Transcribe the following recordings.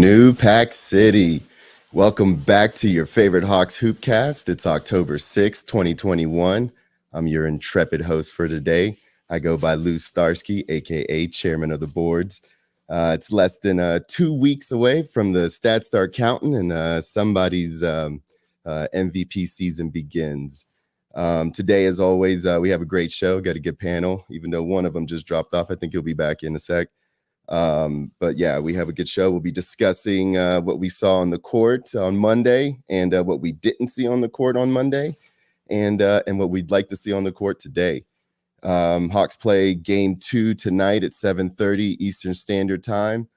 New Pack City. Welcome back to your favorite Hawks Hoopcast. It's October 6th, 2021. I'm your intrepid host for today. I go by Lou Starsky, aka Chairman of the Boards. It's less than 2 weeks away from the stats start counting and somebody's MVP season begins. Today, as always, we have a great show. Got a good panel, even though one of them just dropped off. I think he'll be back in a sec. But yeah, we have a good show. We'll be discussing what we saw on the court on Monday and what we didn't see on the court on Monday and what we'd like to see on the court today. Hawks play game 2 tonight at 7:30 Eastern Standard Time.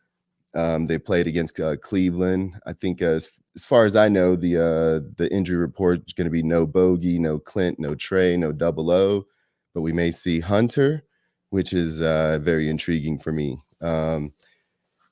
They played against Cleveland. I think as far as I know, the injury report is going to be no Bogey, no Clint, no Trae, no Double O, but we may see Hunter, which is very intriguing for me.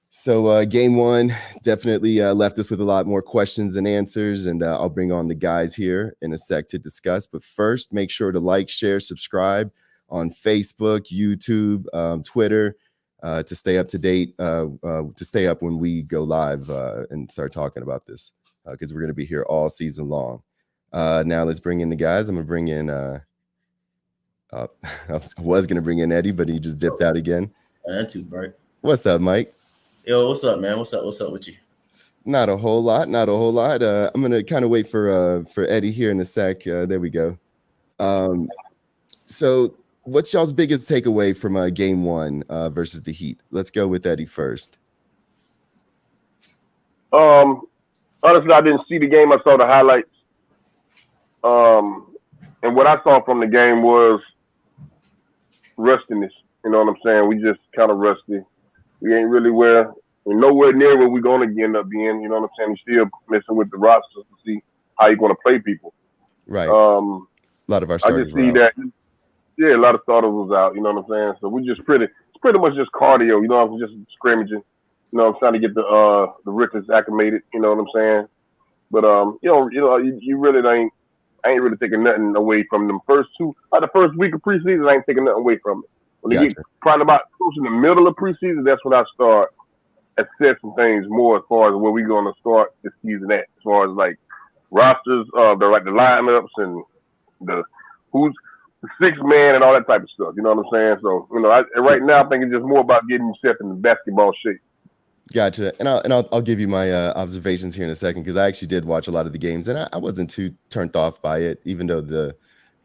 So game 1 definitely left us with a lot more questions and answers, and I'll bring on the guys here in a sec to discuss. But first, make sure to like, share, subscribe on Facebook, YouTube, Twitter, to stay up to date, to stay up when we go live and start talking about this, because we're going to be here all season long. Now let's bring in the guys. I'm going to bring in, I was going to bring in Eddie, but he just dipped out again. That's too bright. What's up, Mike? Yo, what's up, man? What's up with you? Not a whole lot. I'm gonna kind of wait for Eddie here in a sec. There we go. So what's y'all's biggest takeaway from game 1 versus the Heat? Let's go with Eddie first. Honestly, I didn't see the game. I saw the highlights. And what I saw from the game was rustiness. You know what I'm saying? We just kind of rusty. We ain't really we're nowhere near where we're going to end up being. You know what I'm saying? We're still messing with the rosters to see how you're going to play people. Right. A lot of our starters. I just see that. Yeah, a lot of starters was out. You know what I'm saying? So we just it's pretty much just cardio. You know, I'm just scrimmaging. You know, I'm trying to get the Rickers acclimated. You know what I'm saying? But you really I ain't really taking nothing away from them first two. The first week of preseason, I ain't taking nothing away from it. When they get probably about close in the middle of preseason, that's when I start assessing things more as far as where we're going to start the season at, as far as like rosters, the lineups and who's the sixth man and all that type of stuff. You know what I'm saying? So right now I think it's just more about getting yourself in the basketball shape. Gotcha. And I'll give you my observations here in a second, because I actually did watch a lot of the games and I wasn't too turned off by it, even though the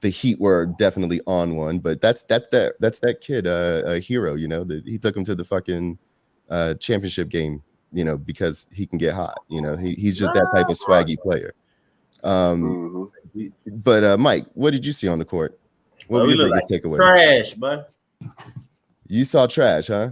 Heat were definitely on one. But that's that kid, a hero. He took him to the fucking championship game, because he can get hot. He's just that type of swaggy player. But Mike, what did you see on the court? What were your biggest takeaways? Trash, bud. You saw trash, huh?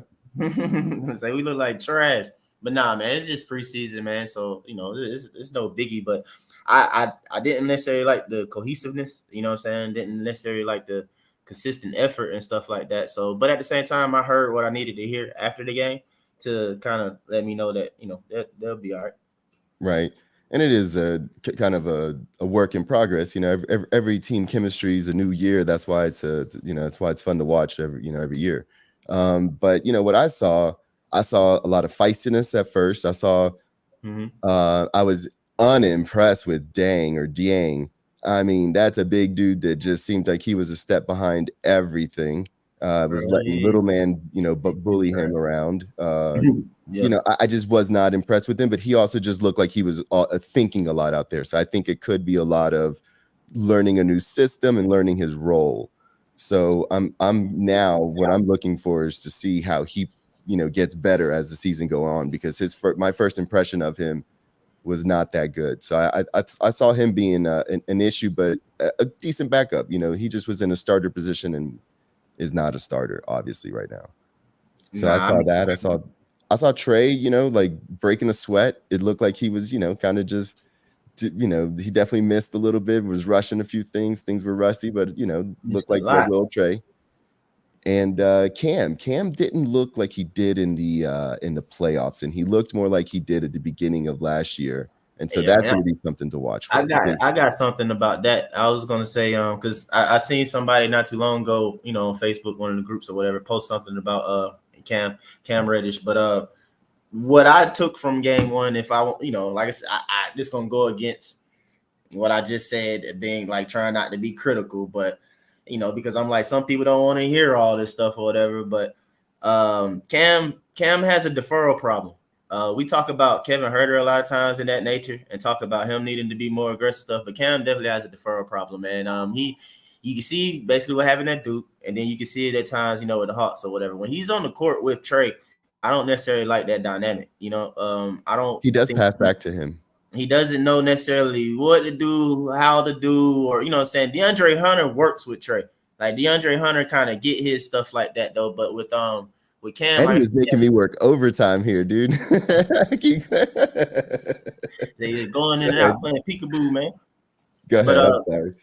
Say we look like trash, but nah, man, it's just preseason, man. So it's no biggie. But I didn't necessarily like the cohesiveness. You know what I'm saying? Didn't necessarily like the consistent effort and stuff like that. So, but at the same time, I heard what I needed to hear after the game to kind of let me know that they'll be all right. Right. And it is a kind of a work in progress. Every team chemistry is a new year. That's why that's why it's fun to watch every year. But what I saw a lot of feistiness at first. I saw, I was unimpressed with Dieng. I mean, that's a big dude that just seemed like he was a step behind everything. Was letting little man, bully him around. I just was not impressed with him, but he also just looked like he was thinking a lot out there. So I think it could be a lot of learning a new system and learning his role. So I'm now what I'm looking for is to see how he, gets better as the season go on, because my first impression of him was not that good. So I saw him being an issue, but a decent backup. He just was in a starter position and is not a starter, obviously, right now. So I saw that. I saw Trae, like breaking a sweat. It looked like he was, kind of just, he definitely missed a little bit, was rushing a few things. Things were rusty, but, looked like little Trae. And Cam didn't look like he did in the playoffs, and he looked more like he did at the beginning of last year. And so that's going to be something to watch for. I got something about that. I was going to say, because I seen somebody not too long ago, on Facebook, one of the groups or whatever, post something about Cam Reddish. But what I took from game one, if I, like I said, I just gonna go against what I just said, being like trying not to be critical, but because I'm like, some people don't want to hear all this stuff or whatever. But Cam has a deferral problem. We talk about Kevin Huerter a lot of times in that nature, and talk about him needing to be more aggressive stuff. But Cam definitely has a deferral problem, man. You can see basically what happened at Duke, and then you can see it at times, with the Hawks or whatever. When he's on the court with Trae, I don't necessarily like that dynamic. I don't. He does pass back to him. He doesn't know necessarily what to do, how to do, or what I'm saying. DeAndre Hunter works with Trae. Like DeAndre Hunter kind of get his stuff like that though. But with Cam, Eddie is making me work overtime here, dude. They going in and out playing peekaboo, man. Go ahead. I'm sorry.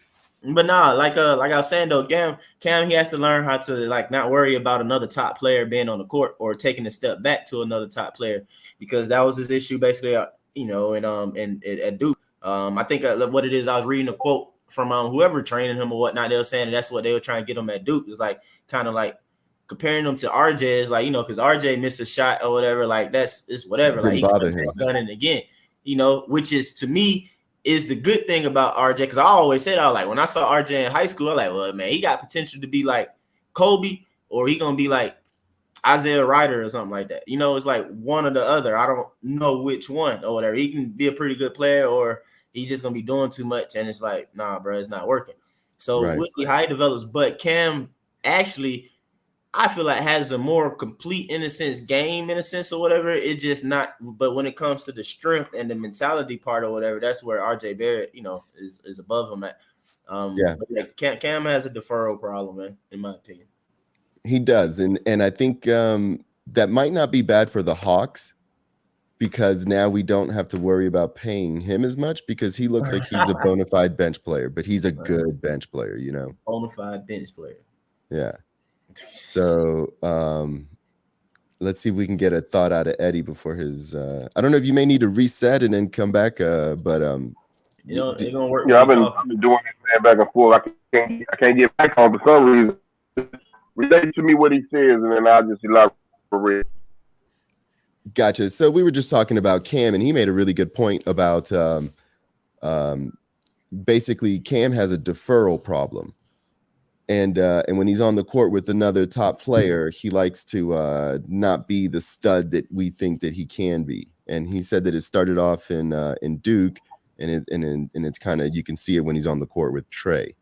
But nah, like I was saying though, Cam, he has to learn how to like not worry about another top player being on the court or taking a step back to another top player, because that was his issue basically. And at Duke, I think what it is, I was reading a quote from whoever training him or whatnot. They were saying that's what they were trying to get him at Duke. It's like kind of like comparing him to RJ. Is like because RJ missed a shot or whatever. Like it's whatever. Like he bother him. Gunning again. Which is to me is the good thing about RJ, because I always said, I was like, when I saw RJ in high school, I was like, well, man, he got potential to be like Kobe, or he gonna be like Isaiah Ryder or something like that. It's like one or the other. I don't know which one or whatever. He can be a pretty good player, or he's just gonna be doing too much, and it's like, nah, bro, it's not working. So we'll see how he develops. But Cam actually, I feel like, has a more complete, in a sense, game, in a sense, or whatever. It's just not. But when it comes to the strength and the mentality part or whatever, that's where RJ Barrett, is above him at. But Cam has a deferral problem, man, in my opinion. He does, and I think that might not be bad for the Hawks, because now we don't have to worry about paying him as much, because he looks like he's a bona fide bench player, but he's a good bench player, Bona fide bench player. Yeah. So let's see if we can get a thought out of Eddie before his. I don't know if you may need to reset and then come back, but it's gonna work. Yeah, I've been doing this back and forth. I can't get back on for some reason. Relate to me what he says, and then I'll just elaborate. Gotcha. So we were just talking about Cam, and he made a really good point about basically Cam has a deferral problem. And when he's on the court with another top player, he likes to not be the stud that we think that he can be. And he said that it started off in Duke, and it's kind of, you can see it when he's on the court with Trae.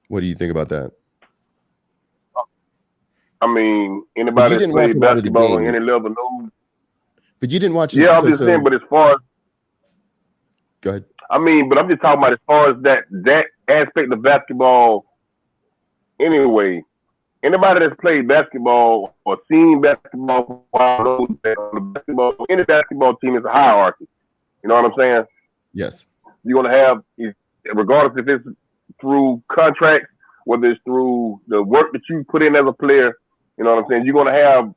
What do you think about that? I mean, anybody that played basketball on any level knows. But you didn't watch it. Yeah, I'm just saying. But as far as, go ahead. I mean, but I'm just talking about as far as that aspect of basketball. Anyway, anybody that's played basketball or seen basketball knows that on the basketball, any basketball team is a hierarchy. You know what I'm saying? Yes. You're gonna have, regardless if it's through contracts, whether it's through the work that you put in as a player. You know what I'm saying? You're gonna have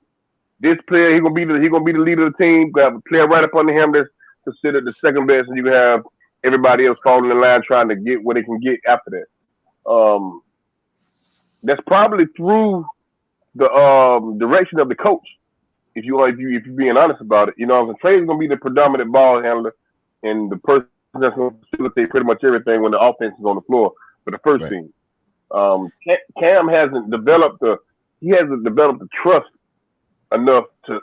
this player. He's gonna be the leader of the team. You have a player right up under him that's considered the second best, and you can have everybody else falling in line trying to get what they can get after that. That's probably through the direction of the coach. If you're being honest about it, Trae's gonna be the predominant ball handler and the person that's gonna facilitate pretty much everything when the offense is on the floor for the first team. Cam hasn't developed the trust enough to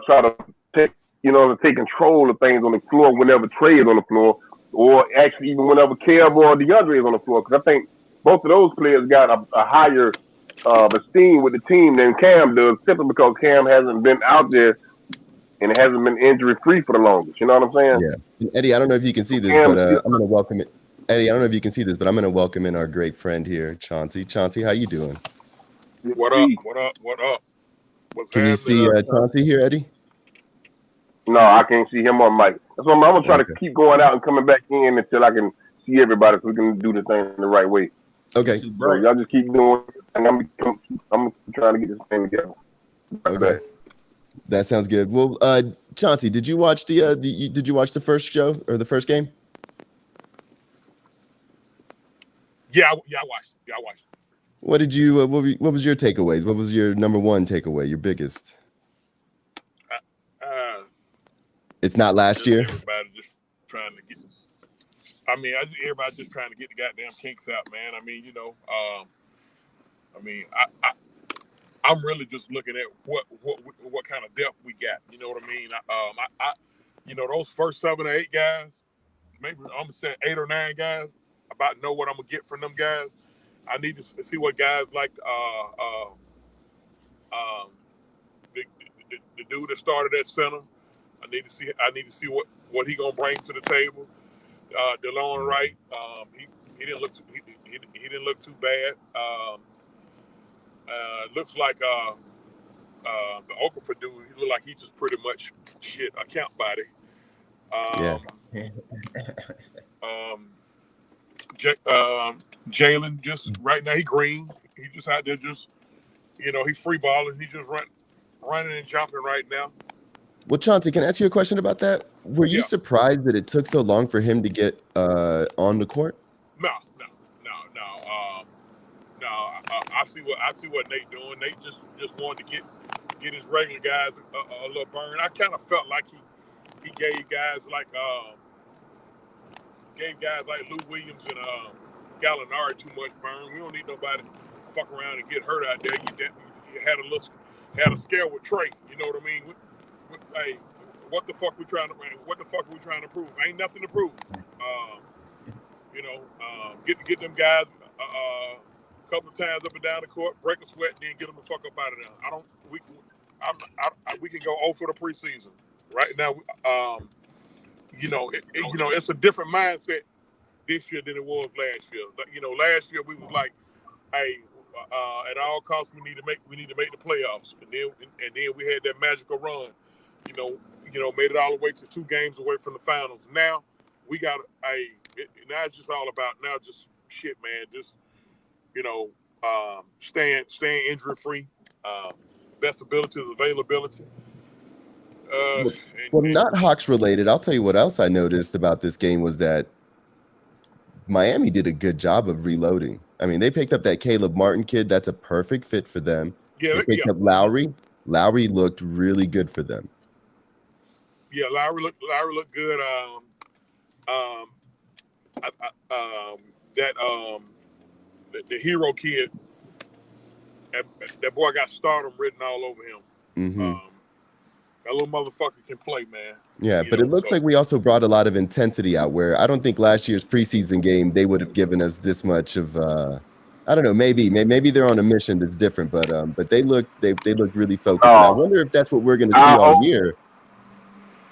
try to take control of things on the floor whenever Trae is on the floor, or actually even whenever Kev or DeAndre is on the floor. Because I think both of those players got a higher esteem with the team than Cam does, simply because Cam hasn't been out there and hasn't been injury free for the longest. You know what I'm saying? Yeah. Eddie, I don't know if you can see this, but I'm going to welcome it. Eddie, I don't know if you can see this, but I'm going to welcome in our great friend here, Chauncey. Chauncey, how you doing? What up? What up? What up? What's Can you see Chauncey here, Eddie? No, I can't see him on mic. That's why I'm going to try to keep going out and coming back in until I can see everybody so we can do the thing the right way. Okay. So y'all just keep doing it, and I'm trying to get this thing together. Okay. That sounds good. Well, Chauncey, did you watch did you watch the first show or the first game? Yeah, I watched. Yeah, I watched. What did you? What was your takeaways? What was your number one takeaway? Your biggest? It's not last year. Everybody just trying to get. I mean, everybody just trying to get the goddamn kinks out, man. I mean, I'm really just looking at what kind of depth we got. You know what I mean? Those first 7 or 8 guys, maybe I'm gonna say 8 or 9 guys. About know what I'm gonna get from them guys. I need to see what guys like the dude that started at center. I need to see what he gonna bring to the table. DeLon Wright, he didn't look he didn't look too bad. Looks like the Okafor dude. He looked like he just pretty much a count body. Jalen just right now he green. He just out there just he free balling. He just running and jumping right now. Well, Chauncey, can I ask you a question about that? Were you surprised that it took so long for him to get on the court? No. I see what Nate doing. Nate just wanted to get his regular guys a little burn. I kind of felt like he gave guys like Lou Williams and Gallinari too much burn. We don't need nobody to fuck around and get hurt out there. You had a scare with Trae. You know what I mean? Hey, what the fuck we trying to prove? Ain't nothing to prove. Get them guys a couple of times up and down the court, break a sweat, then get them the fuck up out of there. We can go 0 for the preseason right now. It's a different mindset this year than it was last year. Last year we was like, hey, at all costs we need to make the playoffs, and then we had that magical run. Made it all the way to 2 games away from the finals. Now we got now it's just all about just shit, man. Just staying injury free, best ability is availability. Not Hawks related. I'll tell you what else I noticed about this game was that Miami did a good job of reloading. I mean, they picked up that Caleb Martin kid. That's a perfect fit for them. Yeah, they picked up Lowry. Lowry looked really good for them. Yeah, Lowry looked good. The hero kid, that boy got stardom written all over him. Mm-hmm. That little motherfucker can play, man. Yeah, but it looks like we also brought a lot of intensity out where I don't think last year's preseason game they would have given us this much of. I don't know. Maybe they're on a mission that's different, but they looked really focused. And I wonder if that's what we're going to see all year.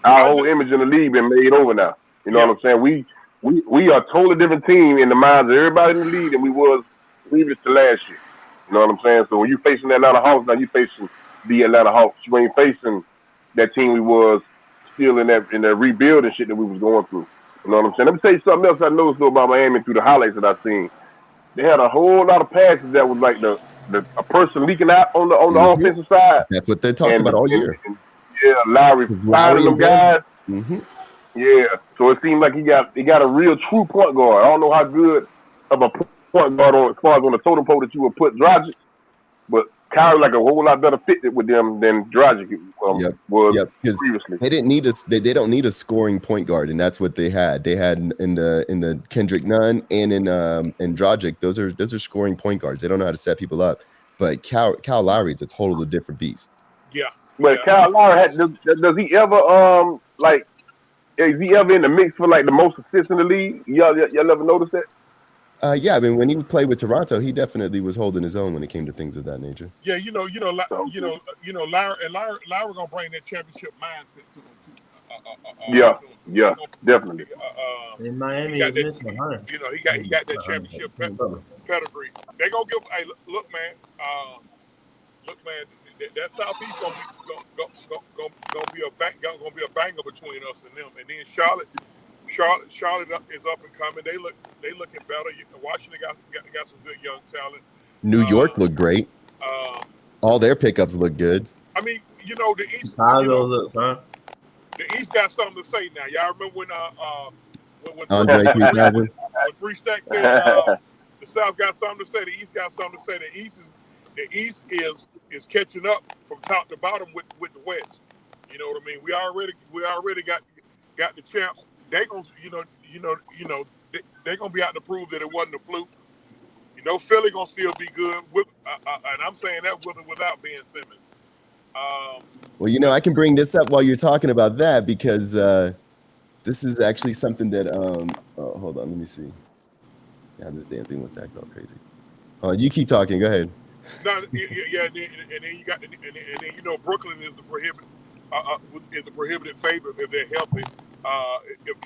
Our whole image in the league been made over now. You know what I'm saying? We are a totally different team in the minds of everybody in the league than we was previous to last year. You know what I'm saying? So when you facing the Atlanta Hawks, now you facing the Atlanta Hawks. You ain't facing that team we was still in that rebuilding shit that we was going through. You know what I'm saying? Let me tell you something else I noticed though about Miami through the highlights that I've seen. They had a whole lot of passes that was like a person leaking out on the offensive side. That's what they talked about all year. Lowry finding them guys. Mm-hmm. Yeah, so it seemed like he got a real true point guard. I don't know how good of a point guard as far as on the totem pole that you would put Dragic, but Kyrie like a whole lot better fit with them than Dragic was previously. They didn't need they don't need a scoring point guard, and that's what they had. They had in the Kendrick Nunn and in Dragic. Those are scoring point guards. They don't know how to set people up. But Kyle Lowry is a totally different beast. Yeah. But Kyle Lowry does he ever is he ever in the mix for like the most assists in the league? Y'all ever notice that? Yeah, I mean, when he played with Toronto, he definitely was holding his own when it came to things of that nature. Yeah, Lowry gonna bring that championship mindset to him too. Definitely. In Miami, he got that championship pedigree. They gonna give. Hey, look, man. That Southeast gonna be a banger between us and them. And then Charlotte is up and coming. They looking better. Washington got some good young talent. New York looked great. All their pickups look good. I mean, the East. The East got something to say now. Y'all remember when Andre 3000? When 3 Stacks said the South got something to say, the East got something to say. The East is catching up from top to bottom with the West. You know what I mean? We already got the champs. They gonna they gonna be out to prove that it wasn't a fluke. You know, Philly gonna still be good with, and I'm saying that with or without Ben Simmons. Well, you know, I can bring this up while you're talking about that because this is actually something that hold on, let me see. Yeah, this damn thing wants to act all crazy. You keep talking. Go ahead. No, yeah, and then you got, and then you know, Brooklyn is the prohibited favorite if they're healthy. If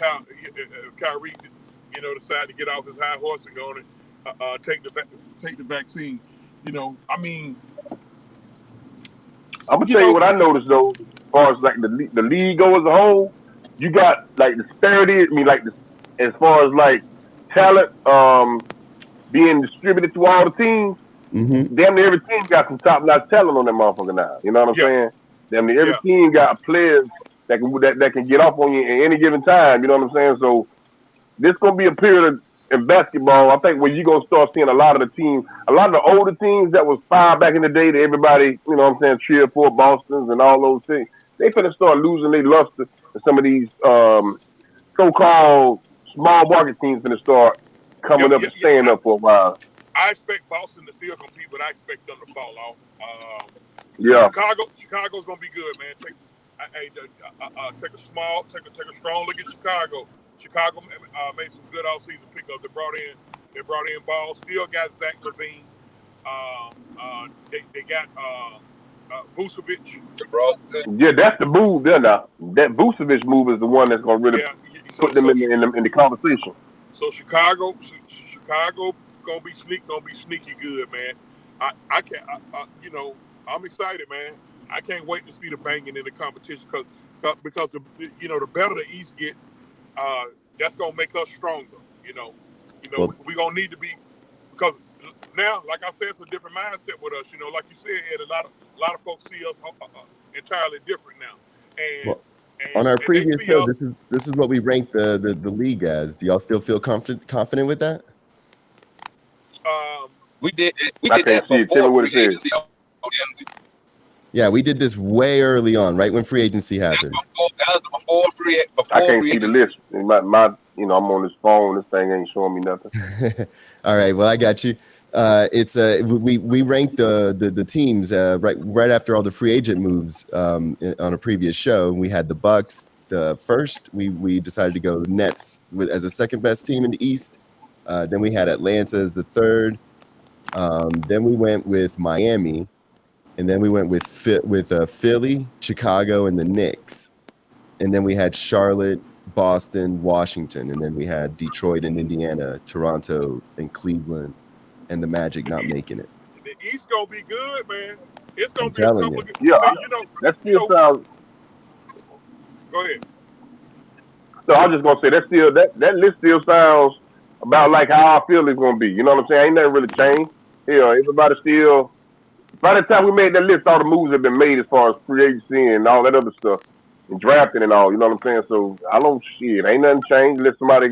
Kyrie, you know, decide to get off his high horse and go and take the vaccine, you know, I mean, I'm gonna tell you what I noticed though, as far as like the league go as a whole, you got like disparity. I mean, like as far as like talent being distributed to all the teams. Mm-hmm. Damn near every team got some top notch talent on that motherfucker now. You know what I'm saying? Damn near every team got players that can get off on you at any given time. You know what I'm saying? So this gonna be a period in basketball. I think where you gonna start seeing a lot of the teams, a lot of the older teams that was far back in the day that everybody, you know what I'm saying, cheer for, Boston's and all those things. They finna start losing their luster, and some of these so-called small market teams finna start coming up and staying up for a while. I expect Boston to still compete, but I expect them to fall off. Chicago's gonna be good, man. Take a strong look at Chicago. Chicago made some good offseason pickups. They brought in Ball. Still got Zach LaVine. They got Vucevic. Yeah, that's the move there now. That Vucevic move is the one that's gonna really put them in the conversation. So Chicago gonna be sneaky good, man. I can't, you know, I'm excited, man. I can't wait to see the banging in the competition because the better the East get, that's gonna make us stronger. You know, we gonna need to be, because now, like I said, it's a different mindset with us. You know, like you said, Ed, a lot of folks see us entirely different now. And on our previous show, this is what we ranked the league as. Do y'all still feel confident with that? We did that before free agency. Yeah, we did this way early on, right when free agency happened. That was before free I can't see the list. My I'm on this phone. This thing ain't showing me nothing. All right, well, I got you. It's we ranked the teams right after all the free agent moves on a previous show. We had the Bucks the first. We decided to go Nets as the second best team in the East. Then we had Atlanta as the third. Then we went with Miami, and then we went with Philly, Chicago, and the Knicks. And then we had Charlotte, Boston, Washington, and then we had Detroit and Indiana, Toronto and Cleveland, and the Magic not making it. The East gonna be good, man. It's gonna be a couple. Yeah, that still sounds. Go ahead. So I was just gonna say that list still sounds about like how I feel it's gonna be. You know what I'm saying? Ain't nothing really changed. Yeah, everybody still. By the time we made that list, all the moves have been made as far as free agency and all that other stuff, and drafting and all. You know what I'm saying? So I don't shit. Ain't nothing changed unless somebody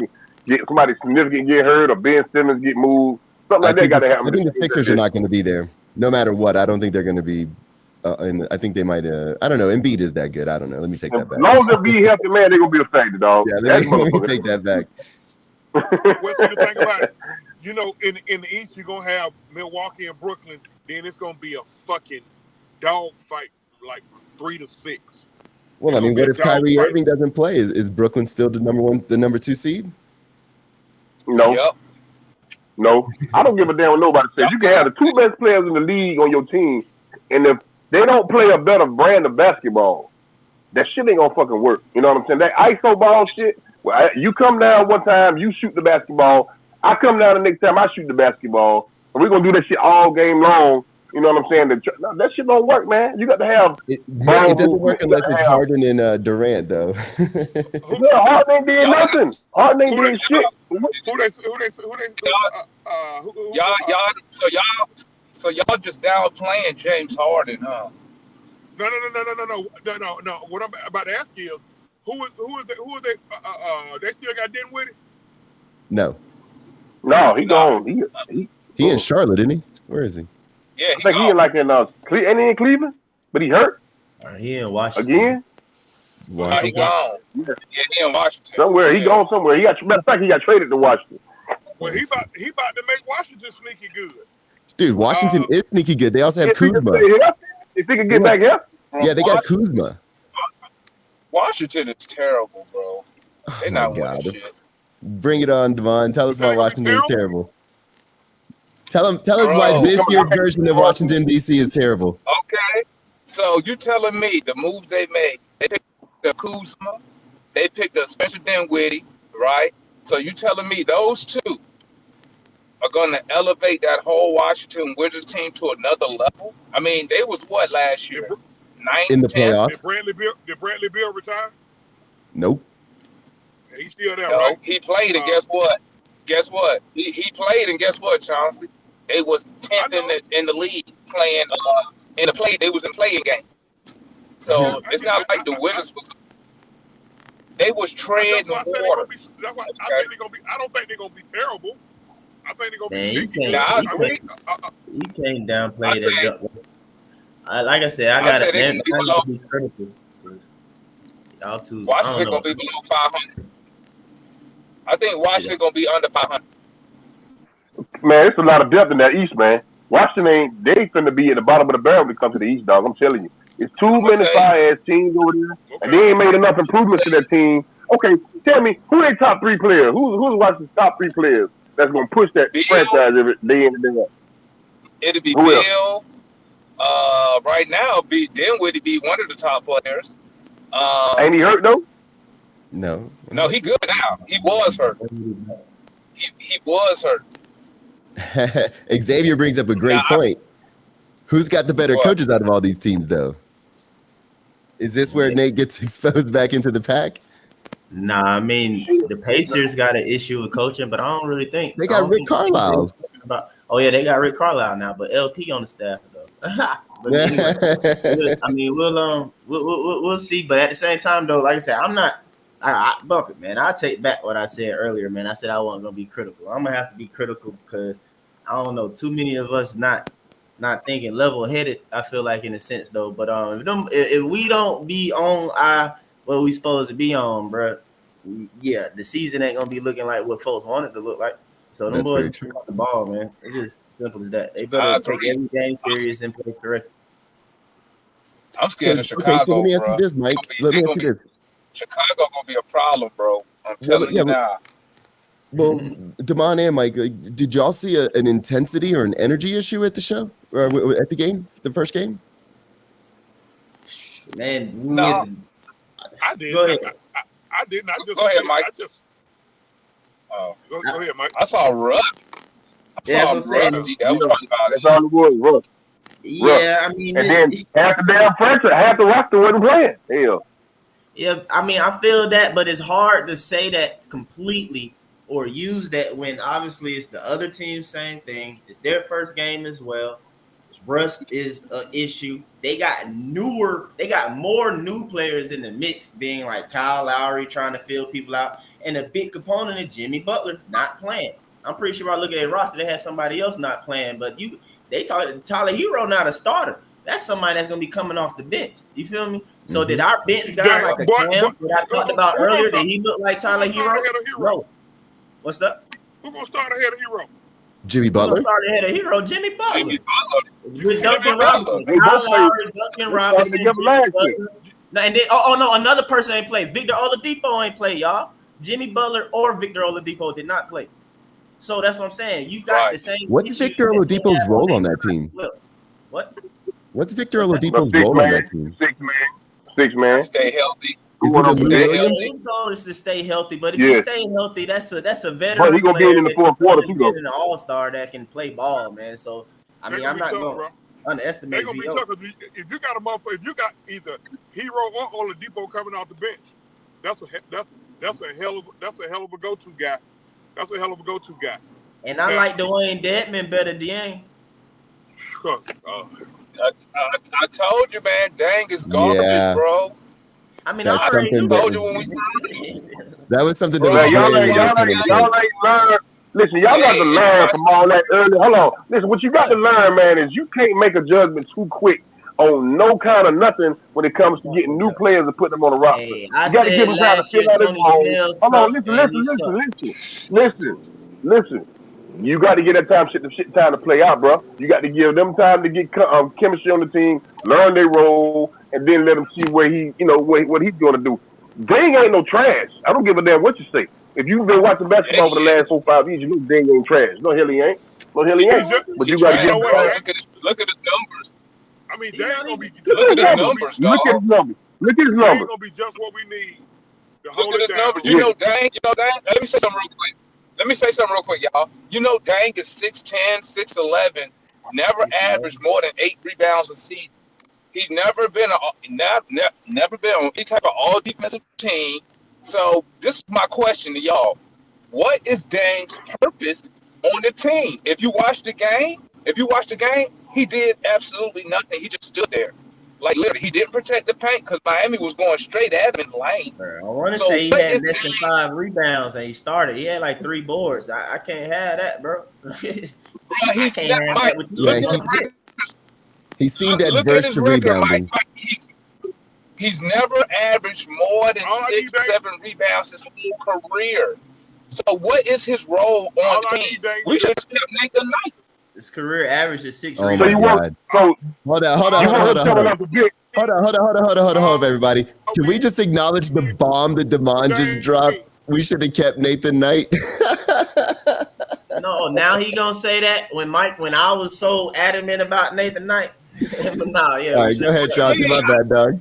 significant get hurt or Ben Simmons get moved. Something like that got to happen. I think the Sixers are not going to be there, no matter what. I don't think they're going to be. And I think they might. I don't know. Embiid is that good. I don't know. Let me take that back. As long as they be healthy, man, they're gonna be affected, dog. Yeah, let me take that back. What's the thing about it? You know, in the East, you're gonna have Milwaukee and Brooklyn. Then it's gonna be a fucking dog fight, like from 3 to 6. Well, I mean, what if Kyrie Irving doesn't play? Is Brooklyn still the number 2 seed? No. Yep. No, I don't give a damn what nobody says. You can have the 2 best players in the league on your team, and if they don't play a better brand of basketball, that shit ain't gonna fucking work. You know what I'm saying? That ISO ball shit. Well, you come down one time, you shoot the basketball. I come down the next time, I shoot the basketball. And we're gonna do that shit all game long. You know what I'm saying? That shit don't work, man. You got to have. It doesn't work unless it's Harden and Durant, though. Yeah, Harden ain't did nothing. Harden ain't did shit. So y'all just downplaying James Harden, huh? No. What I'm about to ask you is, who is they? They still got Dinwiddie? No, he gone. He in Charlotte, isn't he? Where is he? Yeah, I think he in like in Cleveland, but he hurt. He in Washington again. He Washington. gone. Yeah. Yeah, he in Washington. Somewhere he gone somewhere. Matter of fact, he got traded to Washington. Well, he about to make Washington sneaky good. Dude, Washington is sneaky good. They also have If he Kuzma. can get back here. Yeah, they got Kuzma. Washington is terrible, bro. They're Oh my not winning God. shit. Bring it on, Devon. Tell us why Washington is terrible. Tell us Bro. why this year's version of Washington, D.C. is terrible. Okay. So you telling me the moves they made, they picked the Kuzma, they picked up Spencer Dinwiddie, right? So you telling me those two are going to elevate that whole Washington Wizards team to another level? I mean, they was what last year? Ninth, In the 10th? playoffs? Did Bradley Beal retire? Nope. Yeah, he's still there, No, right? he played, and guess what? Guess what? He played, and guess what, Chauncey? They was 10th in the league playing in the play. They was in playing games. So it's not like the Wizards was. They was treading water. That's why I think they're gonna be. I don't think they're gonna be terrible. I think they're gonna Man, be. you can't downplay that jump. Like I said, I got to be critical. Y'all too. Washington gonna be below 500. I think Washington gonna be under 500. Man, it's a lot of depth in that East, man. Washington they finna be at the bottom of the barrel when it comes to the East, dog. I'm telling you. It's too many fire-ass teams over there, and they ain't made enough improvements to that team. Okay, tell me, who their top three players? Who's Washington's top three players that's going to push that franchise every day in and day out? It'll be Bill. Right now, Dinwiddie be one of the top players. Ain't he hurt, though? No. No, he good now. He was hurt. He was hurt. Xavier brings up a great point. Who's got the better coaches out of all these teams, though? Is this where Nate gets exposed back into the pack? Nah, I mean, the Pacers got an issue with coaching, but I don't really think. They got Rick Carlisle. Yeah, they got Rick Carlisle now, but LP on the staff, though. But anyway, I mean, we'll see. But at the same time, though, like I said, I bump it, man. I'll take back what I said earlier, man. I said I wasn't going to be critical. I'm going to have to be critical because, I don't know, too many of us not thinking level-headed, I feel like, in a sense, though. But if we don't be on what we supposed to be on, bro, yeah, the season ain't gonna be looking like what folks want it to look like. So them boys pick up the ball, man. It's just simple as that. They better take every game serious and play correct. I'm scared of Chicago. Okay, so let me ask you this, Mike. Let me ask you this. Chicago gonna be a problem, bro. I'm telling you now. Well, Damon and Mike, did y'all see an intensity or an energy issue at the show or at the game, the first game? Man, no, I did. Go ahead. I didn't. I just go ahead, Mike. Go ahead, Mike. I saw Russ. That was all it was. Yeah, I mean, and then half the damn franchise, half the roster wasn't playing. Hell. Yeah, I mean, I feel that, but it's hard to say that completely or use that when obviously it's the other team's same thing. It's their first game as well. Rust is an issue. They got more new players in the mix, being like Kyle Lowry trying to fill people out, and a big component of Jimmy Butler not playing. I'm pretty sure I look at their roster, they had somebody else not playing, but they talk Tyler Hero not a starter. That's somebody that's gonna be coming off the bench. You feel me? So did our bench guys like a Cam that I talked about earlier? Did he look like Tyler Hero? No. What's that? Who's gonna start ahead of Hero? Jimmy Butler. Start ahead of Hero, Jimmy Butler. With Duncan Robinson. Duncan Robinson. And then another person ain't played. Victor Oladipo ain't played, y'all. Jimmy Butler or Victor Oladipo did not play. So that's what I'm saying. You got the same. What's Victor Oladipo's role on that team? What? What's Victor Oladipo's role on that team? Six man. Stay healthy. His goal is to stay healthy, but if you stay healthy, that's a veteran. But he gonna be in the fourth quarter too, though. An all-star that can play ball, man. So I mean, I'm not going to underestimate. They're gonna be tough if you got a motherfucker. If you got either Hero or Oladipo coming off the bench, that's a hell of a go-to guy. That's a hell of a go-to guy. And I like Dwayne Dedman better than. I told you, man. Dang is garbage, bro. I mean, I already told you when we said that was something that y'all ain't learn. Listen, y'all got to learn from all that early. Hold on. Listen, what you got to learn, man, is you can't make a judgment too quick on no kind of nothing when it comes to getting new players and putting them on the roster. Hey, You I got to give said them time to last year figure out his Tony role. Snell Hold on, sucked, and he sucked. listen. You got to get that time to play out, bro. You got to give them time to get chemistry on the team, learn their role, and then let them see where he, what he's going to do. Dang ain't no trash. I don't give a damn what you say. If you've been watching basketball for the last 4-5 years, you know Dang ain't trash. No hell he ain't. No hell he ain't. But you got to give him time. Look at his numbers. I mean, they ain't gonna be. Look at his numbers, dog. Look at his numbers. Look at his They ain't numbers. gonna be just what we need to Look hold at it his down. numbers. You know, Dang. Let me say something real quick, y'all. You know, Dang is 6'10", 6'11", never averaged more than 8 rebounds a season. He's never been on any type of all defensive team. So this is my question to y'all: what is Dang's purpose on the team? If you watch the game, he did absolutely nothing. He just stood there. Like, literally, he didn't protect the paint because Miami was going straight at him in the lane. I want to say he had less than 5 rebounds and he started. He had like 3 boards. I can't have that, bro. He seemed look adverse at his to record, rebounding. Mike. He's never averaged more than 6-7 rebounds his whole career. So what is his role on the team? We should have kept Nathan Knight. His career average is 6 Oh rebounds. my God. Hold on, everybody. Can we just acknowledge the bomb that Devon just dropped? We should have kept Nathan Knight. No, now he gonna say that when I was so adamant about Nathan Knight. But nah, yeah. All right, go ahead, Chauncey. My bad, dog.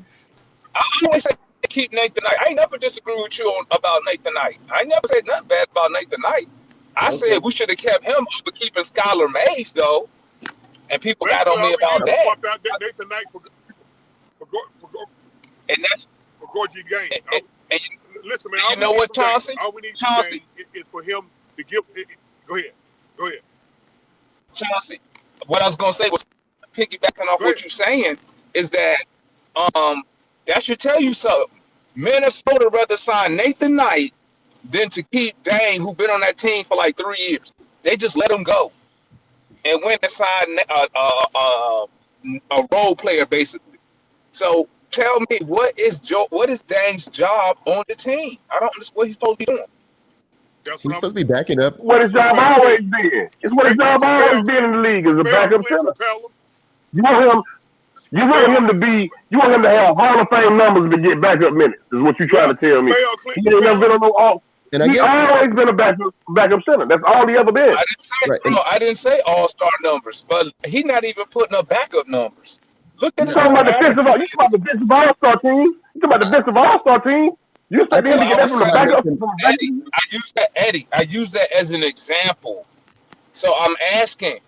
I always say keep Nathan Knight. I ain't never disagree with you about Nathan Knight. I ain't never said nothing bad about Nathan Knight. I said we should have kept him over keeping Skylar Mays, though. And people got on me about that. Swapped out Nathan Knight for Gorgie Game. Listen, man. You know what, Chauncey? All we need today is for him to give. Go ahead. Chauncey, what I was gonna say was piggybacking off what you're saying is that that should tell you something. Minnesota rather sign Nathan Knight than to keep Dang, who been on that team for like 3 years. They just let him go and went and signed a role player basically. So tell me, what is Dang's job on the team? I don't understand what he's supposed to be doing. He's supposed to be backing up. What his job always been. It's what his job always been in the league as a backup center. You want him to have Hall of Fame numbers to get backup minutes, is what you trying to tell me. He ain't never been on no all. And I He's guess always been a backup center. That's all he ever been. I didn't say all-star numbers, but he's not even putting up backup numbers. Look at You talking about the defensive all-star team? You talking about the defensive all-star team? You said him to get that from the backup. Eddie, I use that as an example. So I'm asking,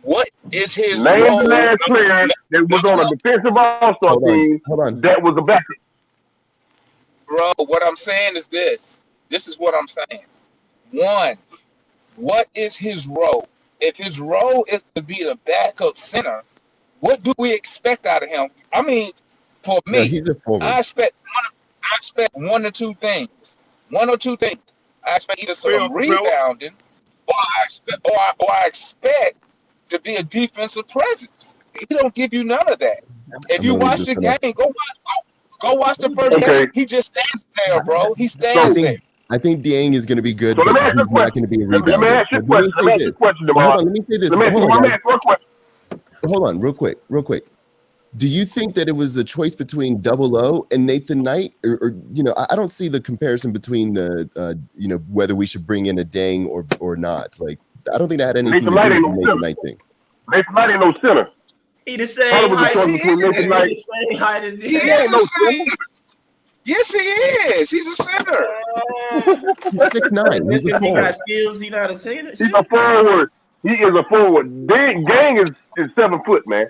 what is his name role? the last player that was on a defensive all-star team that was a backup? Bro, what I'm saying is this. This is what I'm saying. One, what is his role? If his role is to be the backup center, what do we expect out of him? I mean, for me, he's a forward. I expect one or two things. I expect either some rebounding, or I expect to be a defensive presence. He don't give you none of that. If you watch the game, go watch the first game. He just stands there, bro. He stands there. I think Dang is going to be good, So but he's not going to be a rebounder. Let me ask you a question, Hold on, let me say this. Hold on, real quick. Do you think that it was a choice between Double O and Nathan Knight, or I don't see the comparison between whether we should bring in a Dang or not. Like, I don't think that had anything to do with the Nathan Knight thing. Nathan Knight ain't no center. He the same height as He ain't no center. Yes, he is. He's a center. He's 6'9". He's a forward. He got skills. He's not a center. He's a forward. He is a forward. Gang is 7 foot, man.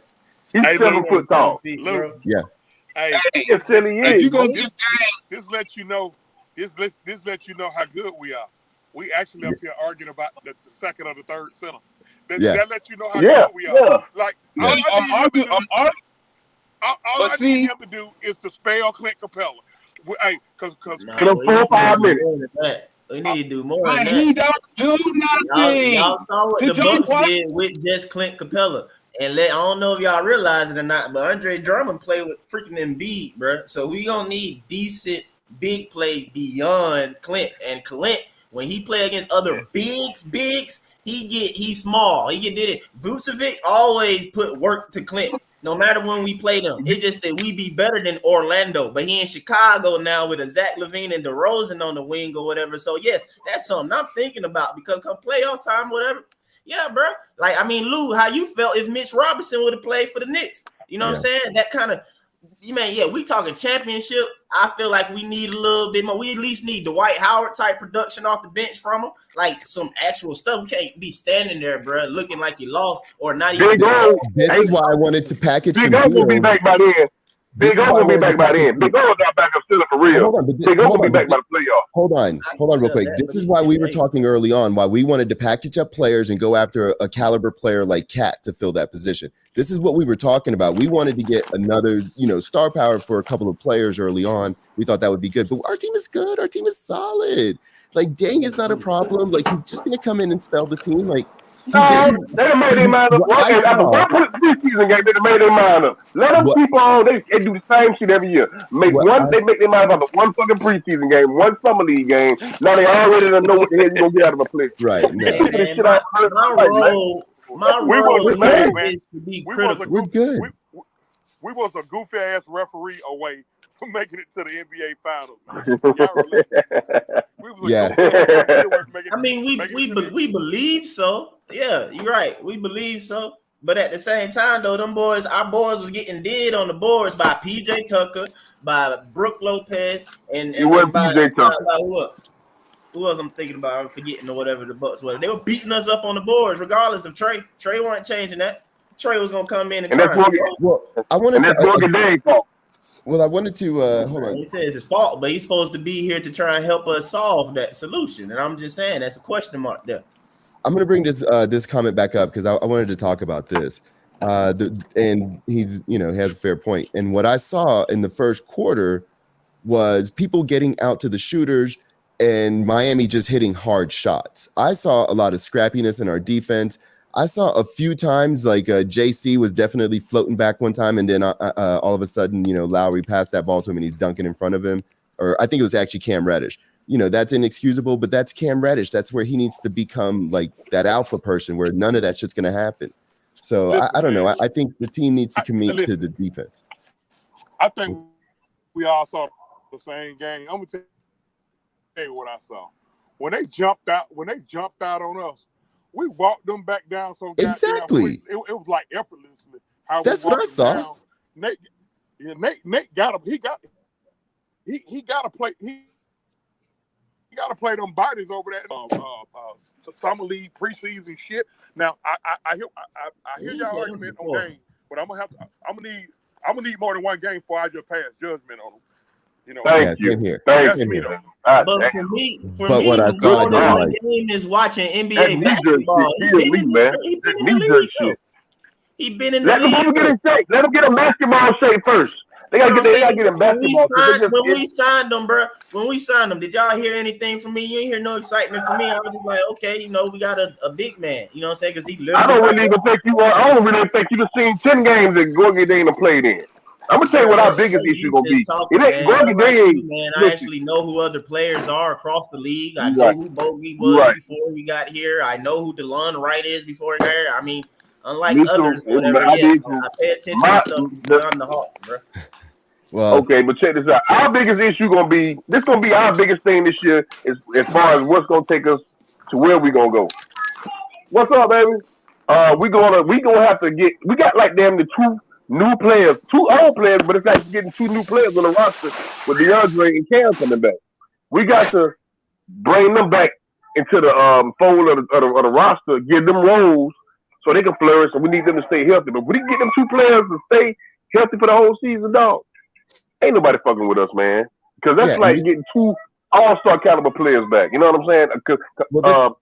He's 7 foot tall. Yeah. Hey, if you gonna give Gang, this lets you know how good we are. We actually up here arguing about the second or the third center. That lets you know how good we are. Yeah. Like I'm arguing. All I need him to do is to spell Clint Capella. Hey, because 4-5 minutes. We need to do more than that. He don't do nothing. Y'all saw what the Bucks did with just Clint Capella. And I don't know if y'all realize it or not, but Andre Drummond played with freaking Embiid, bro. So we gonna need decent big play beyond Clint. And Clint, when he play against other bigs, he's small. Did it. Vucevic always put work to Clint, no matter when we play them. It's just that we be better than Orlando, but he in Chicago now with a Zach LaVine and DeRozan on the wing or whatever. So yes, that's something I'm thinking about because come playoff time, whatever. Yeah, bro. Like, I mean, Lou, how you felt if Mitch Robinson would have played for the Knicks? You know what I'm saying? That kind of, we talking championship. I feel like we need a little bit more. We at least need Dwight Howard type production off the bench from him, like some actual stuff. We can't be standing there, bro, looking like you lost or not even. This is why I wanted to package some deals. Big O will be back by then. Big O will be back by then. Big O is not back up still for real. Big O will be back by the playoff. Hold on real quick. This is why we were talking early on, why we wanted to package up players and go after a caliber player like Cat to fill that position. This is what we were talking about. We wanted to get another, star power for a couple of players early on. We thought that would be good. But our team is good. Our team is solid. Like, Dang is not a problem. Like, he's just going to come in and spell the team. Like, they done made their mind up. After one preseason game, they done made their mind up. Let them keep on. They do the same shit every year. They make their mind up about one fucking preseason game, one summer league game. Now they already don't know what the hell you gonna get out of a play. Right. My role is to be critical. We're good. We was a goofy ass referee away from making it to the NBA Finals. I mean, we believe so. Yeah, you're right. We believe so. But at the same time, though, our boys was getting did on the boards by PJ Tucker, by Brooke Lopez, and by PJ Tucker. Who else I'm thinking about? I'm forgetting or whatever the Bucks were. They were beating us up on the boards, regardless of Trae. Trae wasn't changing that. Trae was gonna come in and try. I wanted to. Well, I wanted to hold on. He says it's his fault, but he's supposed to be here to try and help us solve that solution. And I'm just saying that's a question mark there. I'm going to bring this comment back up because I wanted to talk about this. And he's, he has a fair point. And what I saw in the first quarter was people getting out to the shooters and Miami just hitting hard shots. I saw a lot of scrappiness in our defense. I saw a few times like JC was definitely floating back one time, and then all of a sudden, Lowry passed that ball to him and he's dunking in front of him. Or I think it was actually Cam Reddish. That's inexcusable, but that's Cam Reddish. That's where he needs to become like that alpha person where none of that shit's going to happen. So I don't know. I think the team needs to commit to the defense. I think we all saw the same game. I'm going to tell you what I saw. When they jumped out on us, we walked them back down so exactly. It was like effortlessly. That's what I saw. Down. Nate got him. He got to play. He got to play them bodies over that summer league preseason shit. Now I hear y'all argument on game, but I'm gonna need more than one game before I just pass judgment on them. Thank you. But for me, what I saw, one game is watching NBA basketball. He been in the league. Let him get in shape. Let him get a basketball shape first. They gotta get in basketball. When we signed them, bro. When we signed them, did y'all hear anything from me? You ain't hear no excitement from me. I was just like, okay, we got a big man. You know what I'm saying? Because he literally. I don't really think you have seen 10 games that Gorgie Dane played in. I'm gonna tell you what our biggest issue gonna be. I actually know who other players are across the league. I know who Bogey was before we got here. I know who DeLon Wright is before there. I mean, unlike others, whatever. Yes, I pay attention to stuff beyond the Hawks, bro. Well, okay, but check this out. Our biggest issue gonna be our biggest thing this year is as far as what's gonna take us to where we gonna go. What's up, baby? We gonna have to get. We got like damn the two new players, two old players, but it's like getting two new players on the roster with DeAndre and Cam coming back. We got to bring them back into the fold of the roster, give them roles so they can flourish, and we need them to stay healthy. But we can get them two players to stay healthy for the whole season, dog. Ain't nobody fucking with us, man. Because that's like getting two all-star caliber players back. You know what I'm saying?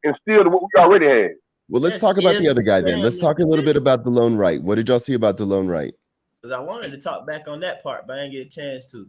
Instead of what we already had. Well, let's talk about the other guy then. Let's talk a little bit about DeLon Wright. What did y'all see about DeLon Wright? Because I wanted to talk back on that part, but I didn't get a chance to.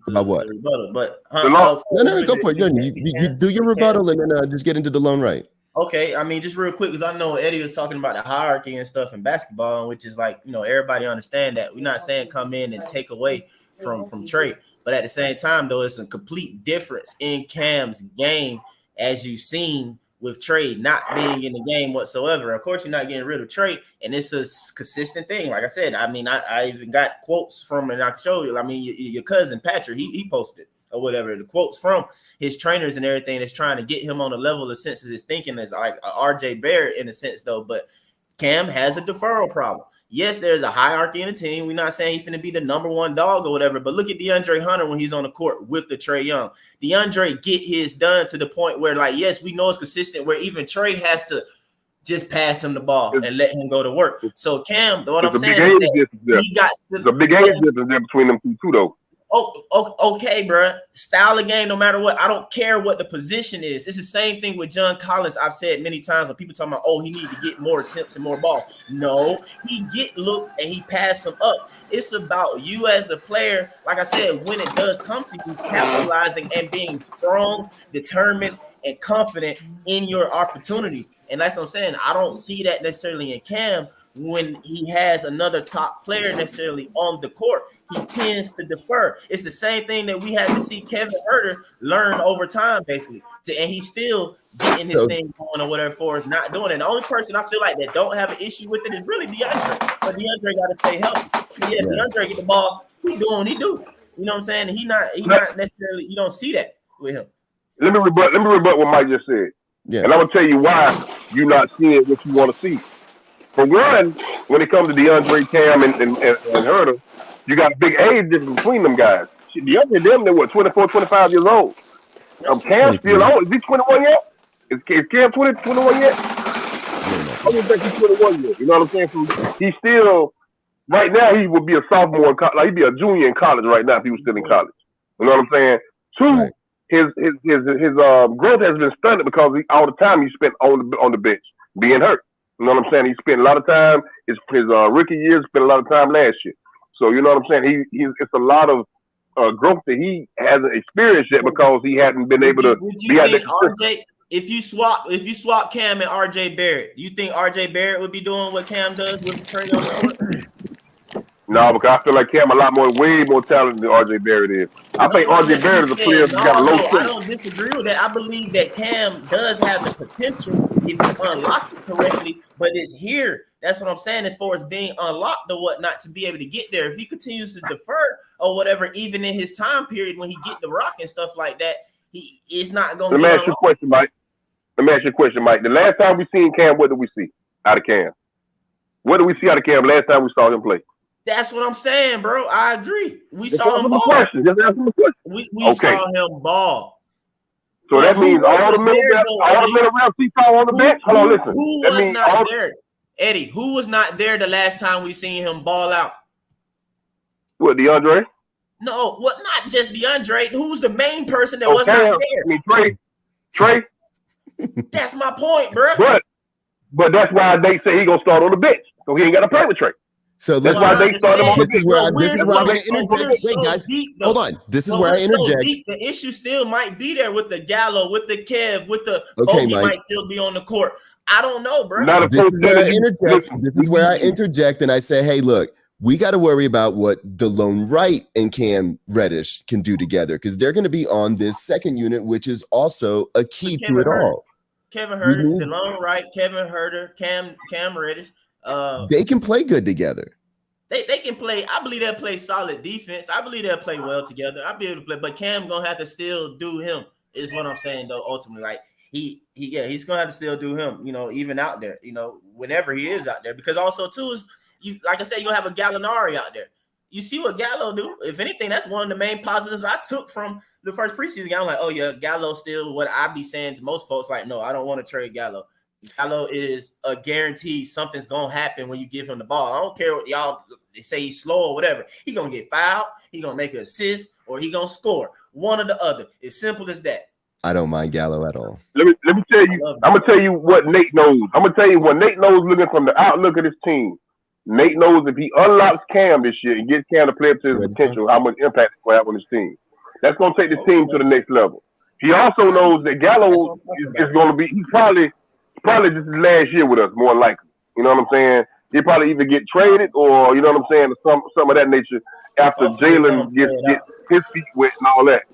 About what? But no, go for it. You do your rebuttal and then just get into DeLon Wright. Okay, I mean, just real quick, because I know Eddie was talking about the hierarchy and stuff in basketball, which is like, everybody understand that. We're not saying come in and take away from Trae, but at the same time, though, it's a complete difference in Cam's game, as you've seen with Trae not being in the game whatsoever. Of course, you're not getting rid of Trae, and it's a consistent thing. Like I said, I mean, I even got quotes from, and I can show you. I mean, your cousin Patrick, he posted or whatever, the quotes from his trainers and everything that's trying to get him on a level of sense of his thinking as like RJ Barrett in a sense, though. But Cam has a deferral problem. Yes, there's a hierarchy in the team. We're not saying he's going to be the number one dog or whatever, but look at DeAndre Hunter when he's on the court with the Trae Young. DeAndre get his done to the point where, like, yes, we know it's consistent, where even Trae has to just pass him the ball and let him go to work. So Cam, what I'm saying is that he got the big age difference there between them two, though. Okay, bro. Style of game, no matter what. I don't care what the position is. It's the same thing with John Collins. I've said many times when people talk about, he need to get more attempts and more ball. No, he get looks and he pass them up. It's about you as a player. Like I said, when it does come to you, capitalizing and being strong, determined, and confident in your opportunities. And that's what I'm saying. I don't see that necessarily in Cam when he has another top player necessarily on the court. He tends to defer. It's the same thing that we had to see Kevin Huerter learn over time, basically. And he's still getting his thing going or whatever for us not doing it. The only person I feel like that don't have an issue with it is really DeAndre. But DeAndre got to stay healthy. Yeah, DeAndre get the ball. He doing what he do. You know what I'm saying? He not necessarily, you don't see that with him. Let me rebut what Mike just said. Yeah. And I'm gonna tell you why you're not seeing what you want to see. For one, when it comes to DeAndre, Cam, and Huerter, you got a big age difference between them guys. DeAndre, they're what, 24, 25 years old. Cam's still old. Is he 21 yet? Is Cam 21 yet? I don't think he's 21 yet. You know what I'm saying? So he's still, right now, he would be a sophomore in college. Like, he'd be a junior in college right now if he was still in college. You know what I'm saying? Two, his growth has been stunted because all the time he spent on the bench being hurt. You know what I'm saying? He spent a lot of time, his rookie years, spent a lot of time last year. So you know what I'm saying? It's a lot of growth that he hasn't experienced yet because he hadn't been able to be at RJ, if you swap Cam and RJ Barrett, you think RJ Barrett would be doing what Cam does with the Trae on the court? No, because I feel like Cam way more talented than RJ Barrett is. I think RJ Barrett is a player that's got a low I don't disagree with that. I believe that Cam does have the potential if you unlock it correctly, but it's here. That's what I'm saying, as far as being unlocked or whatnot to be able to get there. If he continues to defer or whatever, even in his time period when he get the rock and stuff like that, he is not going to get Let me ask you a question, Mike. The last time we seen Cam, what did we see out of Cam? What did we see out of Cam last time we saw him play? That's what I'm saying, bro. I agree. We saw him ball. Just ask him a question. We saw him ball. So that means all the middle round he saw on the bench. Hold on, listen. Who was not there? Eddie, who was not there the last time we seen him ball out? What, DeAndre? No, not just DeAndre. Who's the main person that was not there? I mean, Trae. That's my point, bro. But that's why they say he gonna start on the bench, so he ain't got to play with Trae. So that's why they start him on the bench. This is where I'm going to interject. Wait, guys, hold on. This is where I interject. The issue still might be there with the Gallo, with the Kev, with the he might still be on the court. I don't know, bro. This is where I interject and I say, hey, look, we got to worry about what DeLone Wright and Cam Reddish can do together because they're going to be on this second unit, which is also a key to it all. Kevin Huerter, DeLone Wright, Kevin Huerter, Cam Reddish. They can play good together. They can play. I believe they'll play solid defense. I believe they'll play well together. I'll be able to play, but Cam gonna have to still do him. Is what I'm saying though. Ultimately, like he's gonna have to still do him. You know, even out there. You know, whenever he is out there, because also too is you. Like I said, you gonna have a Gallinari out there. You see what Gallo do. If anything, that's one of the main positives I took from the first preseason game. I'm like, oh yeah, Gallo still what I be saying to most folks. Like, no, I don't want to trade Gallo. Gallo is a guarantee something's gonna happen when you give him the ball. I don't care what y'all say he's slow or whatever. He gonna get fouled, he gonna make an assist, or he gonna score. One or the other. It's simple as that. I don't mind Gallo at all. Let me tell you. I'm gonna tell you what Nate knows. I'm gonna tell you what Nate knows looking from the outlook of this team. Nate knows if he unlocks Cam this year and gets Cam to play up to his potential, how much impact it's gonna have on his team. That's gonna take this team to the next level. He also knows that Gallo is gonna be. He's probably probably just his last year with us, more likely. You know what I'm saying? He'll probably either get traded or, you know what I'm saying, some of that nature after Hopefully they Jalen don't gets play it out. his feet wet and all that.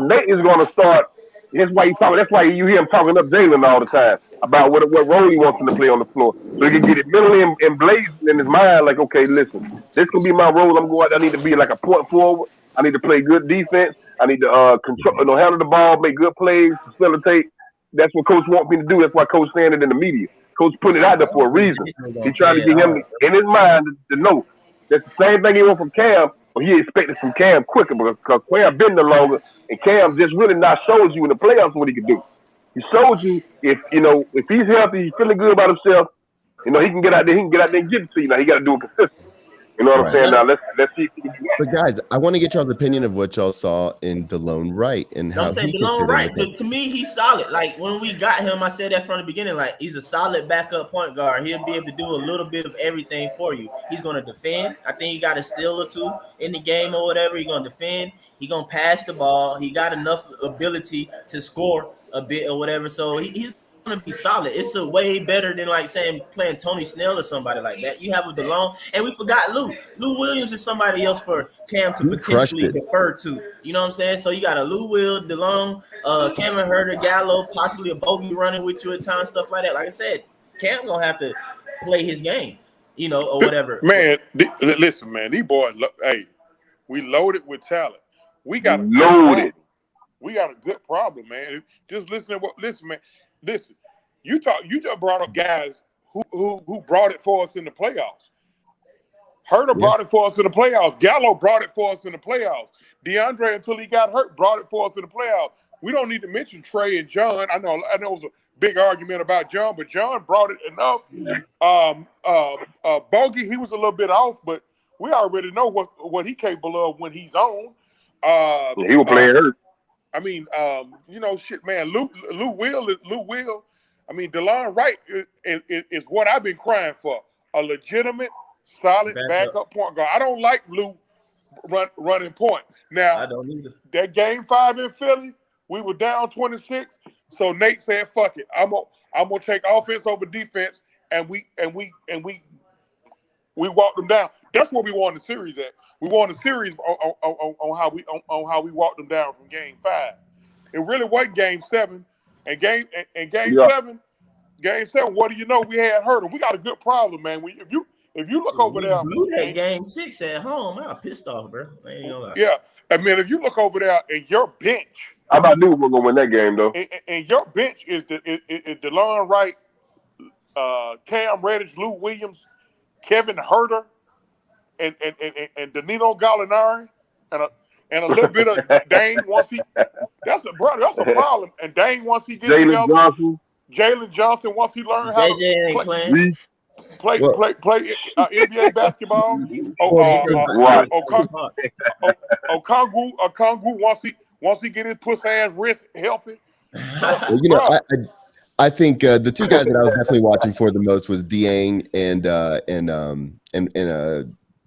Nate is going to start. That's why That's why you hear him talking up Jalen all the time about what role he wants him to play on the floor, so he can get it mentally and blazing in his mind. Like, okay, listen, this can be my role. I'm going. I need to be like a point forward. I need to play good defense. I need to control, handle the ball, make good plays, facilitate. That's what Coach wants me to do. That's why Coach saying it in the media. Coach put it out there I for a don't think reason. Jason gonna He's trying play to at get him all. in his mind to know that's the same thing he wants from Cam, but he expected from Cam quicker because Cam been there longer, and Cam just really not showed you in the playoffs what he could do. He showed you if he's healthy, he's feeling good about himself, he can get out there, and give it to you. Now he got to do it consistently. You know what I'm Right. saying? Now let's see if he can do that. But guys, I want to get y'all's opinion of what y'all saw in DeLone Wright and how I'm saying he DeLone fit in Wright. with them. To me, he's solid. Like when we got him, I said that from the beginning. Like he's a solid backup point guard. He'll be able to do a little bit of everything for you. He's gonna defend. I think he got a steal or two in the game or whatever. He's gonna defend. He's gonna pass the ball. He got enough ability to score a bit or whatever. So he's gonna be solid. It's a way better than like saying playing Tony Snell or somebody like that. You have a DeLone, and we forgot Lou. Lou Williams is somebody else for Cam to Lou crushed potentially it. defer to. You know what I'm saying? So you got a Lou Will, DeLone, Cameron Herter, Gallo, possibly a bogey running with you at times, stuff like that. Like I said, Cam gonna have to play his game, or whatever. Man, listen, man, these boys, hey, we loaded with talent. We got a good Loaded. problem. We got a good problem, man. Just listen, man. Listen. You just brought up guys who brought it for us in the playoffs. Herter brought it for us in the playoffs. Gallo brought it for us in the playoffs. DeAndre, until he got hurt, brought it for us in the playoffs. We don't need to mention Trae and John. I know it was a big argument about John, but John brought it enough. Bogey, he was a little bit off, but we already know what he's capable of when he's on. He was playing hurt. I mean, shit, man. Lou Will. I mean, DeLone Wright is what I've been crying for. A legitimate, solid backup point guard. I don't like Lou running point. Now, I don't either. That game 5 in Philly, we were down 26. So Nate said, "Fuck it, I'm gonna take offense over defense," and we walked them down. That's what we won the series at. We won the series on how we walked them down from game 5. It really wasn't game 7. And game 7, what do you know? We had Herter. We got a good problem, man. If you look over there, blew that game 6 at home. I was pissed off, bro. I ain't gonna lie. Yeah, I mean, if you look over there and your bench, I about knew we were gonna win that game though. And your bench is DeLone Wright, Cam Reddish, Lou Williams, Kevin Herter, and Danilo Gallinari, and a little bit of Dane once he. That's a problem. And Dane once he gets together. Jalen Johnson once he learns how to play NBA basketball. Okongwu once he get his pussy ass wrist healthy. I think the two guys that I was definitely watching for the most was Dieng and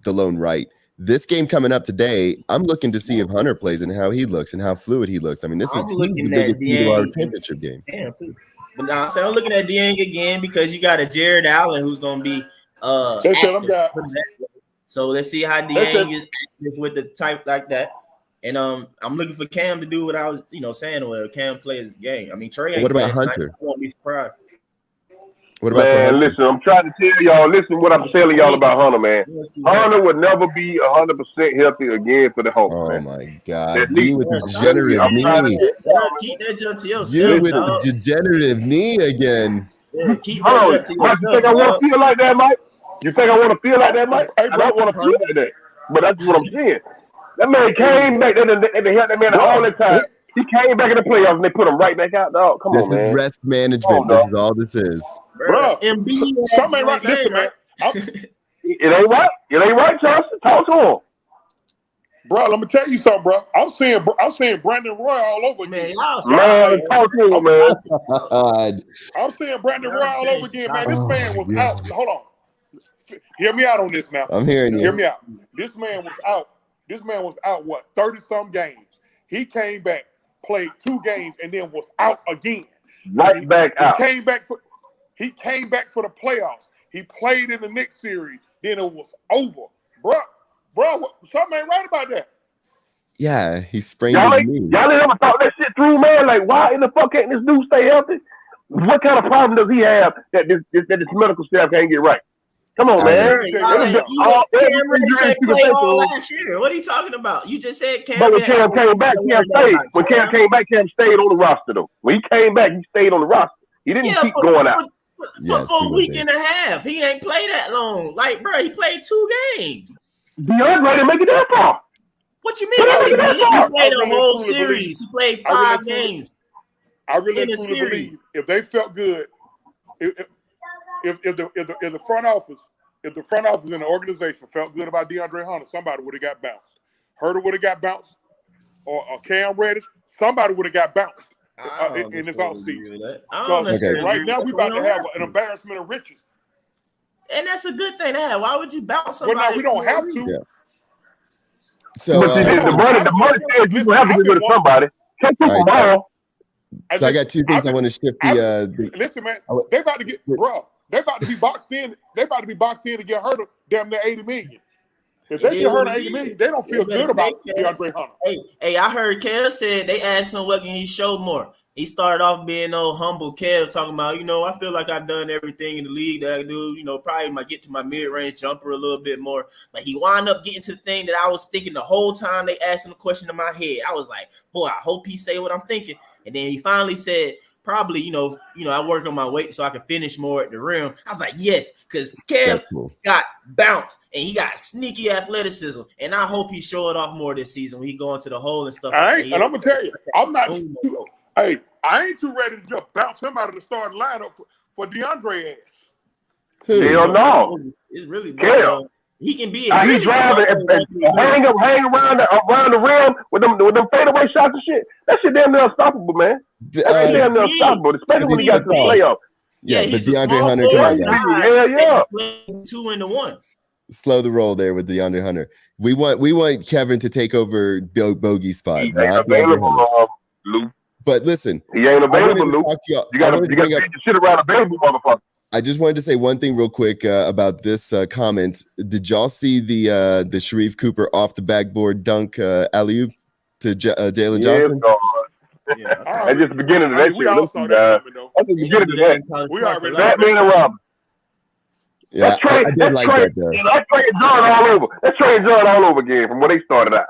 DeLone Wright. This game coming up today, I'm looking to see if Hunter plays and how he looks and how fluid he looks. I mean, he's the biggest key to our championship game. Damn, too. But now, so I'm looking at Dieng again because you got a Jared Allen who's going to be so let's see how Dieng is active with the type like that. And I'm looking for Cam to do what I was, saying, where Cam plays the game. I mean, Trae. What about Hunter? I won't be surprised. What about man? Listen, I'm trying to tell y'all. Listen, what I'm telling y'all about Hunter, man. Hunter would never be 100% healthy again for the Hawks. Oh man. my God! You with the degenerative knee. Keep that junk to yourself. You with the degenerative knee again. Yeah, keep that junk to yourself. You think I want to feel like that, Mike? You think I want to feel like that, Mike? I don't want to feel like that. But that's what I'm saying. That man came back and they helped that man all the time. He came back in the playoffs and they put him right back out. Dog, come on, man. This is rest management. This is all this is. Bro, something ain't right. Listen, man. It ain't right. It ain't right, Charleston. Talk to him. Bro, let me tell you something, bro. I'm seeing Brandon Roy all over again. Man, talk to him, man. I'm seeing Brandon Roy all over again, man. This man was out. Hold on. Hear me out on this now. I'm hearing you. Hear me out. This man was out. What, 30-some games. He came back. played 2 games, and then was out again. Right back out. He came back for the playoffs. He played in the next series. Then it was over. Bro, something ain't right about that. Yeah, he sprained Y'all his knee. ain't ever thought that shit through, man? Like, why in the fuck can't this dude stay healthy? What kind of problem does he have that this medical staff can't get right? Come on, man. Cam Reddish ain't played all last year. What are you talking about? You just said Cam. But when Cam came back, Cam stayed. When Cam came back, Cam stayed on the roster, though. When he came back, he stayed on the roster. He didn't keep going out. For a week and a half. He ain't played that long. Like, bro, he played 2 games. DeAndre didn't make it that far. What you mean? He played a whole series. He played 5 games. I really truly believe if they felt good, if the front office and the organization felt good about DeAndre Hunter, somebody would have got bounced. Herter would have got bounced, or Cam Reddish, somebody would have got bounced in this offseason. Right now, we about to have an embarrassment of riches. And that's a good thing to have. Why would you bounce somebody? Well, now we don't have to. Yeah. So but the money says you have to be with somebody. Can't keep them all. So I got 2 things I want to shift listen, man. They about to get They about to be boxed in. They about to be boxed in to get hurt damn near $80 million. If they get hurt $80 million, they don't feel good about DeAndre Hunter. Hey, I heard Kev said they asked him what can he show more. He started off being humble Kev, talking about, I feel like I've done everything in the league that I do. Probably might get to my mid-range jumper a little bit more. But he wound up getting to the thing that I was thinking the whole time they asked him the question in my head. I was like, boy, I hope he say what I'm thinking. And then he finally said, probably, I worked on my weight so I could finish more at the rim. I was like, yes, because Kev got bounced and he got sneaky athleticism. And I hope he show it off more this season when he go into the hole and stuff. And I'm going to tell you, I ain't too ready to just bounce him out of the starting lineup for DeAndre ass. Hell no. It's really bad. He can be he driving hang around the rim with them fadeaway shots and shit. That shit damn near unstoppable, man. That's damn near unstoppable, especially when he got to the playoffs. Yeah, but he's DeAndre Hunter, come on, 2 into 1. Slow the roll there with DeAndre Hunter. We want Kevin to take over Bogey's spot. He ain't available, Lou. But listen, he ain't available, Lou. You got to get your shit around available, motherfucker. I just wanted to say one thing real quick about this comment. Did y'all see the Sharif Cooper off the backboard dunk alley-oop to Jalen Johnson? Yeah, that's just the beginning of that shit. We all saw that coming, though. That's the beginning of that. We already Batman and Robin. Yeah, I did like that, though. That's Trae and John all over. That's Trae and John all over again from where they started out.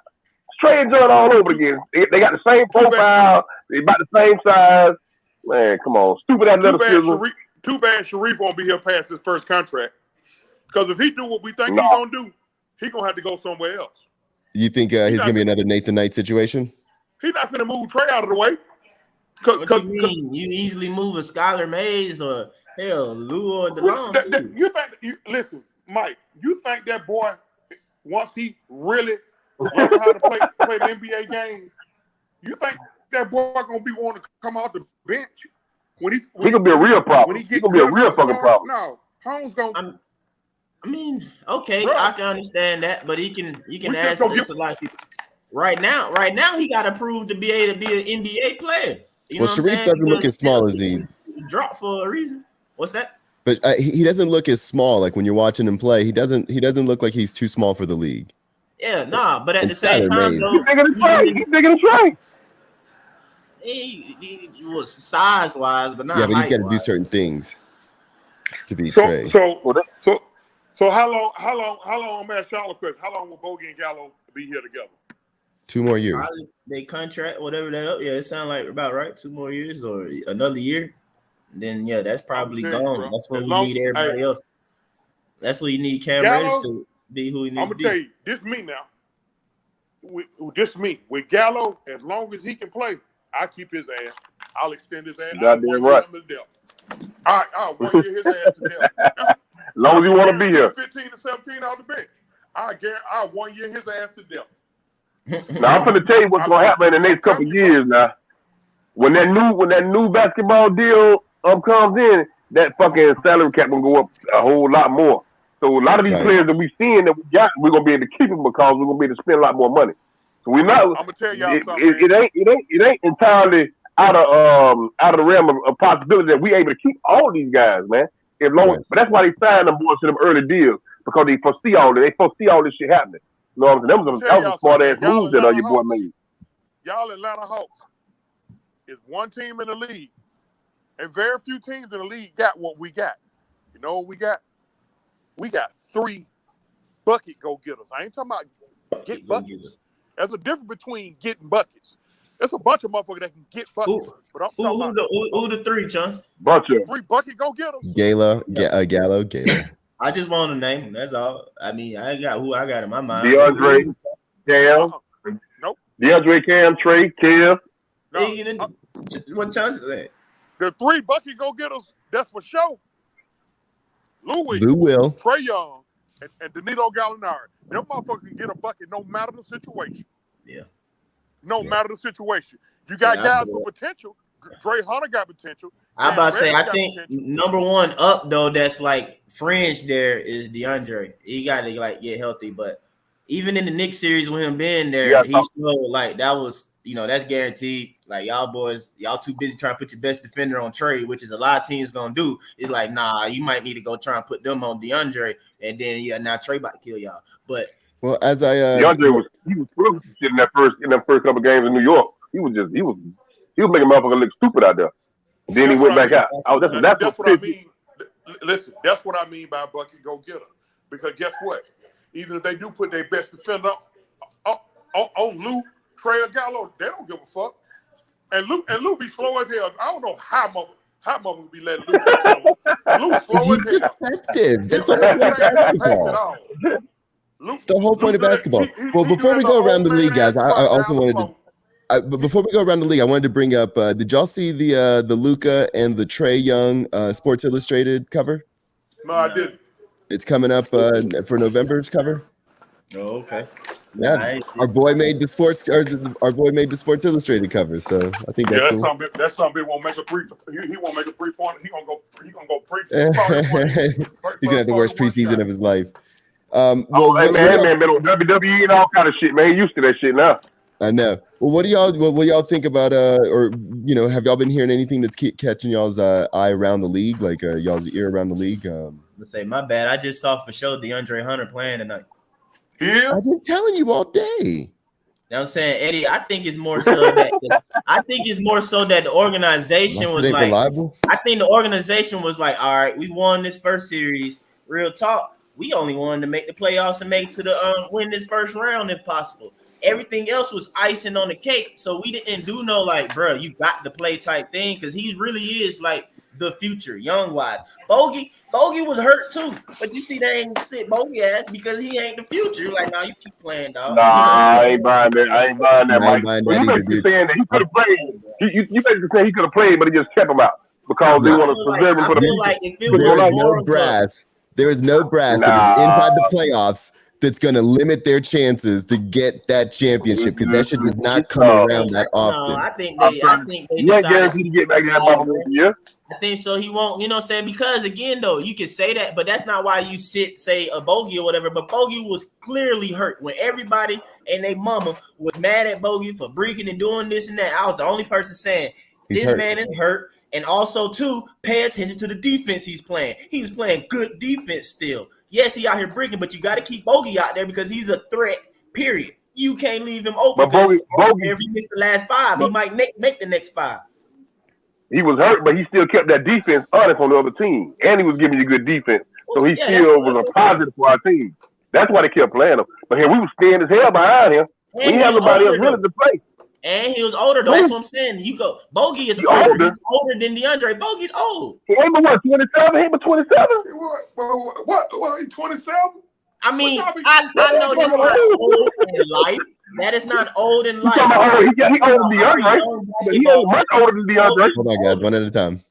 It's Trae and John all over again. They got the same profile. They about the same size. Man, come on. Stupid athleticism. Too bad Sharif won't be here past his first contract. Because if he do what we think he's going to do, he's going to have to go somewhere else. You think he's going to be another Nathan Knight situation? He's not going to move Trae out of the way. What you mean? You easily move a Skylar Mays or, hell, Lou or DeLon, listen, Mike, you think that boy, once he really learns how to play the NBA game, you think that boy going to be wanting to come off the bench? He's gonna be a real problem. He's gonna be a real fucking problem. No, Holmes gonna. I mean, okay, bro, I can understand that, but he can ask a lot of people. Right now, he got to prove to be able to be an NBA player. You know Sharif doesn't look as small as he dropped for a reason. What's that? But he doesn't look as small. Like when you're watching him play, he doesn't look like he's too small for the league. Yeah, nah. But at the same time, though, he's bigger than Trae. He was size wise, but not. Yeah, but he's got to do certain things to be Trae. So how long? I'm gonna ask y'all a question. How long will Bogey and Gallo be here together? 2 more years. Probably they contract whatever that up. Yeah, it sounds like about right. 2 more years or another year. Then that's probably gone. Bro. That's when we need everybody else. That's when you need Cam Reddish to be who he needs to be. I'm gonna tell you, this me now. This me with Gallo. As long as he can play, I keep his ass. I'll extend his ass. Goddamn right. I'll 1 year his ass to death. As long as you want to be here. 15 to 17 off the bench. I'll 1 year his ass to death. Now I'm gonna tell you what's gonna happen in the next couple of years. Now, when that new basketball deal comes in, that fucking salary cap gonna go up a whole lot more. So a lot of these players that we've seen that we got, we're gonna be able to keep them because we're gonna be able to spend a lot more money. So we not. I'm gonna tell y'all something. It ain't entirely out of the realm of possibility that we able to keep all these guys, man. If long, but that's why they signed them boys to them early deals because they foresee all this shit happening. You know what I'm saying? That was a smart ass move that your boy made. Y'all Atlanta Hawks is one team in the league, and very few teams in the league got what we got. You know what we got? We got 3 bucket go-getters. I ain't talking about get buckets. There's a difference between getting buckets. There's a bunch of motherfuckers that can get buckets. But I'm talking about who the 3, Chunks? Bunch of 3 bucket go-getters. Gallo. I just want to name. That's all. I mean, I ain't got who I got in my mind. DeAndre, Cam. Nope. DeAndre, Cam, Trae, Kev. What Chunks is that? The 3 bucket go-getters, that's for sure. Lou Will. Trae Young, and Danilo Gallinari. Them motherfuckers can get a bucket no matter the situation. Yeah. No matter the situation. You got guys with potential. Dre Hunter got potential. I'm about to say, I think number 1 up, though, that's like fringe there is DeAndre. He got to like get healthy. But even in the Knicks series with him being there, he showed like that was, that's guaranteed. Like y'all too busy trying to put your best defender on Trae, which is a lot of teams gonna do. It's like, nah, you might need to go try and put them on DeAndre, and then now Trae about to kill y'all. But well, as I DeAndre was shit in that first couple games in New York. He was making motherfuckers look stupid out there. Then he went back out. That's what I mean. Listen, that's what I mean by bucket go getter. Because guess what? Even if they do put their best defender on Lou, Trae, or Gallo, they don't give a fuck. And Lou be slow as hell. I don't know how motherfuckers be letting Lou go. Lou slow as hell. Deceptive. That's the whole point of basketball. It's the whole point of basketball. Well, before we go around the league, guys, I also wanted to. But before we go around the league, I wanted to bring up. Did y'all see the Luka and the Trae Young Sports Illustrated cover? No, I didn't. It's coming up for November's cover. Oh, okay. Yeah, nice. Our boy made the Sports Illustrated cover, so I think that's cool. That's something won't make a three. He won't make a 3-pointer. He gonna go 3. He's gonna have the worst preseason of his life. Man, WWE and all kind of shit, man. He used to that shit now. I know. Well, what do y'all think about or have y'all been hearing anything that's catching y'all's eye around the league, like y'all's ear around the league? Let's say my bad. I just saw for sure DeAndre Hunter playing tonight. Yeah, I've been telling you all day. You know what I'm saying, Eddie, I think it's more so that the organization was like, reliable? I think the organization was like, all right, we won this first series. Real talk, we only wanted to make the playoffs and make it to the win this first round if possible. Everything else was icing on the cake. So we didn't do no like, bro, you got to play type thing because he really is like the future, young wise. Bogey was hurt too, but you see they ain't sit Bogey ass because he ain't the future. You're like, nah, you keep playing, dog. Nah, I ain't buying that. Mike. You basically saying that he could have played. You basically saying he could have played, but he just kept him out because they want to preserve him for the future. Like if it was no brass. There is no brass inside the playoffs that's going to limit their chances to get that championship because that shit does not come around that often. No, I think they decided to get back that year. I think so. He won't, you know what I'm saying? Because again, though, you can say that, but that's not why you say a Bogey or whatever. But Bogey was clearly hurt when everybody and their mama was mad at Bogey for breaking and doing this and that. I was the only person saying this man is hurt. And also, too, pay attention to the defense he's playing. He was playing good defense still. Yes, he out here breaking, but you got to keep Bogey out there because he's a threat, period. You can't leave him open. But Bogey, if he missed the last 5, he might make the next 5. He was hurt, but he still kept that defense honest on the other team. And he was giving you good defense. So he still was a positive for our team. That's why they kept playing him. But here, we was staying as hell behind him. We didn't have nobody else willing to play. And he was older, though. That's what I'm saying. Bogey is older. He's older than DeAndre. Bogey's old. He ain't but what, 27? He ain't but 27? What? He 27? I mean, I know that's not old in life. That is not old in life. He older than DeAndre. He ain't much older than DeAndre. Hold on, guys. One at a time.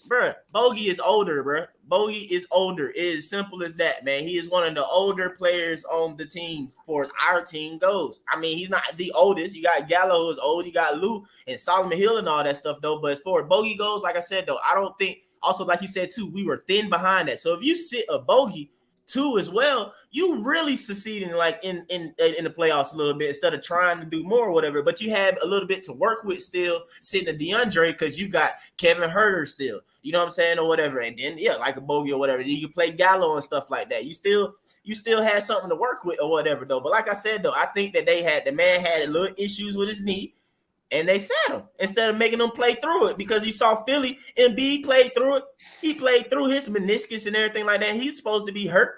Bruh, Bogey is older, bruh. Bogey is older. It is simple as that, man. He is one of the older players on the team for as our team goes. I mean, he's not the oldest. You got Gallo who's old. You got Lou and Solomon Hill and all that stuff, though. But as far as Bogey goes, like I said, though, I don't think, also like you said, too, we were thin behind that. So if you sit a Bogey, too as well, you really succeeding like in the playoffs a little bit instead of trying to do more or whatever. But you have a little bit to work with still sitting at DeAndre because you got Kevin Huerter still, you know what I'm saying, or whatever. And then like a bogey or whatever. Then you play Gallo and stuff like that. You still had something to work with or whatever though. But like I said though, I think that the man had a little issues with his knee. And they sat him instead of making him play through it because you saw Philly and B played through it. He played through his meniscus and everything like that. He's supposed to be hurt.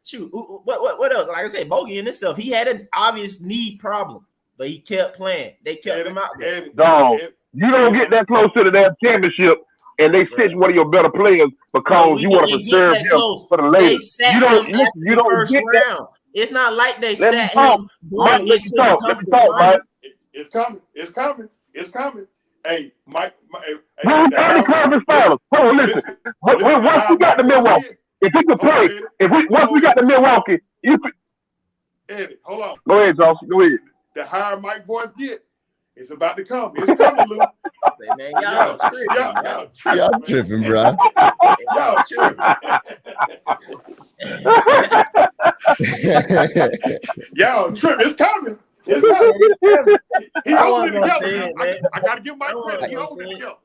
Shoot, what else? Like I said, Bogey in himself, he had an obvious knee problem, but he kept playing. They kept him out there. Dog, you don't get that close to the damn championship, and they sit one of your better players because you want to preserve him for the later. You don't get that. It's not like they sat him going into the conference finals. It's coming. It's coming. It's coming. Hey, Mike. Hold on, listen. Once we got to Milwaukee, if we can play, once we got to Milwaukee, Eddie, hold on. Go ahead, Josh. Go ahead. The higher Mike voice get, it's about to come. It's coming, Luke. Man, y'all tripping, bro. Y'all tripping. Y'all tripping. It's coming. It's coming. He holding it together, man. I gotta give Mike credit. He holding it together.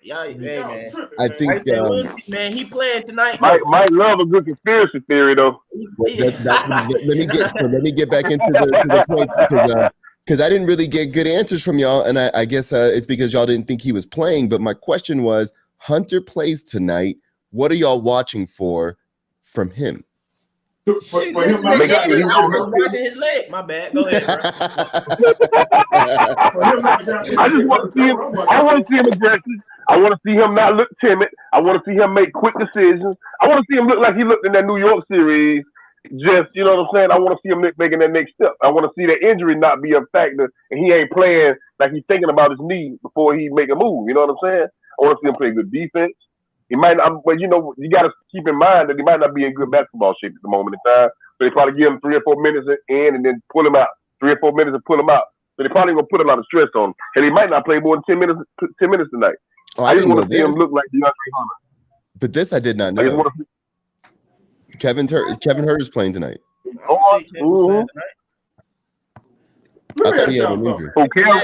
Y'all, man. I think we'll see, man. He playing tonight. Mike love a good conspiracy theory, though. Let me get back into the point because I didn't really get good answers from y'all, and I guess it's because y'all didn't think he was playing. But my question was, Hunter plays tonight. What are y'all watching for from him? For him, I was grabbing his leg. My bad. Go ahead, bro. I just want to see him. I want to see him aggressive. I want to see him not look timid. I want to see him make quick decisions. I want to see him look like he looked in that New York series. Just, you know what I'm saying? I want to see him making that next step. I want to see that injury not be a factor and he ain't playing like he's thinking about his knee before he make a move. You know what I'm saying? I want to see him play good defense. He might not, but you got to keep in mind that he might not be in good basketball shape at the moment in time. So they probably give him 3 or 4 minutes in and then pull him out. 3 or 4 minutes and pull him out. So they probably gonna put a lot of stress on him, and he might not play more than 10 minutes. 10 minutes tonight. Oh, I just want to see him look like DeAndre Hunter. But this I did not know. Kevin Huerter's playing tonight. I thought he had an injury.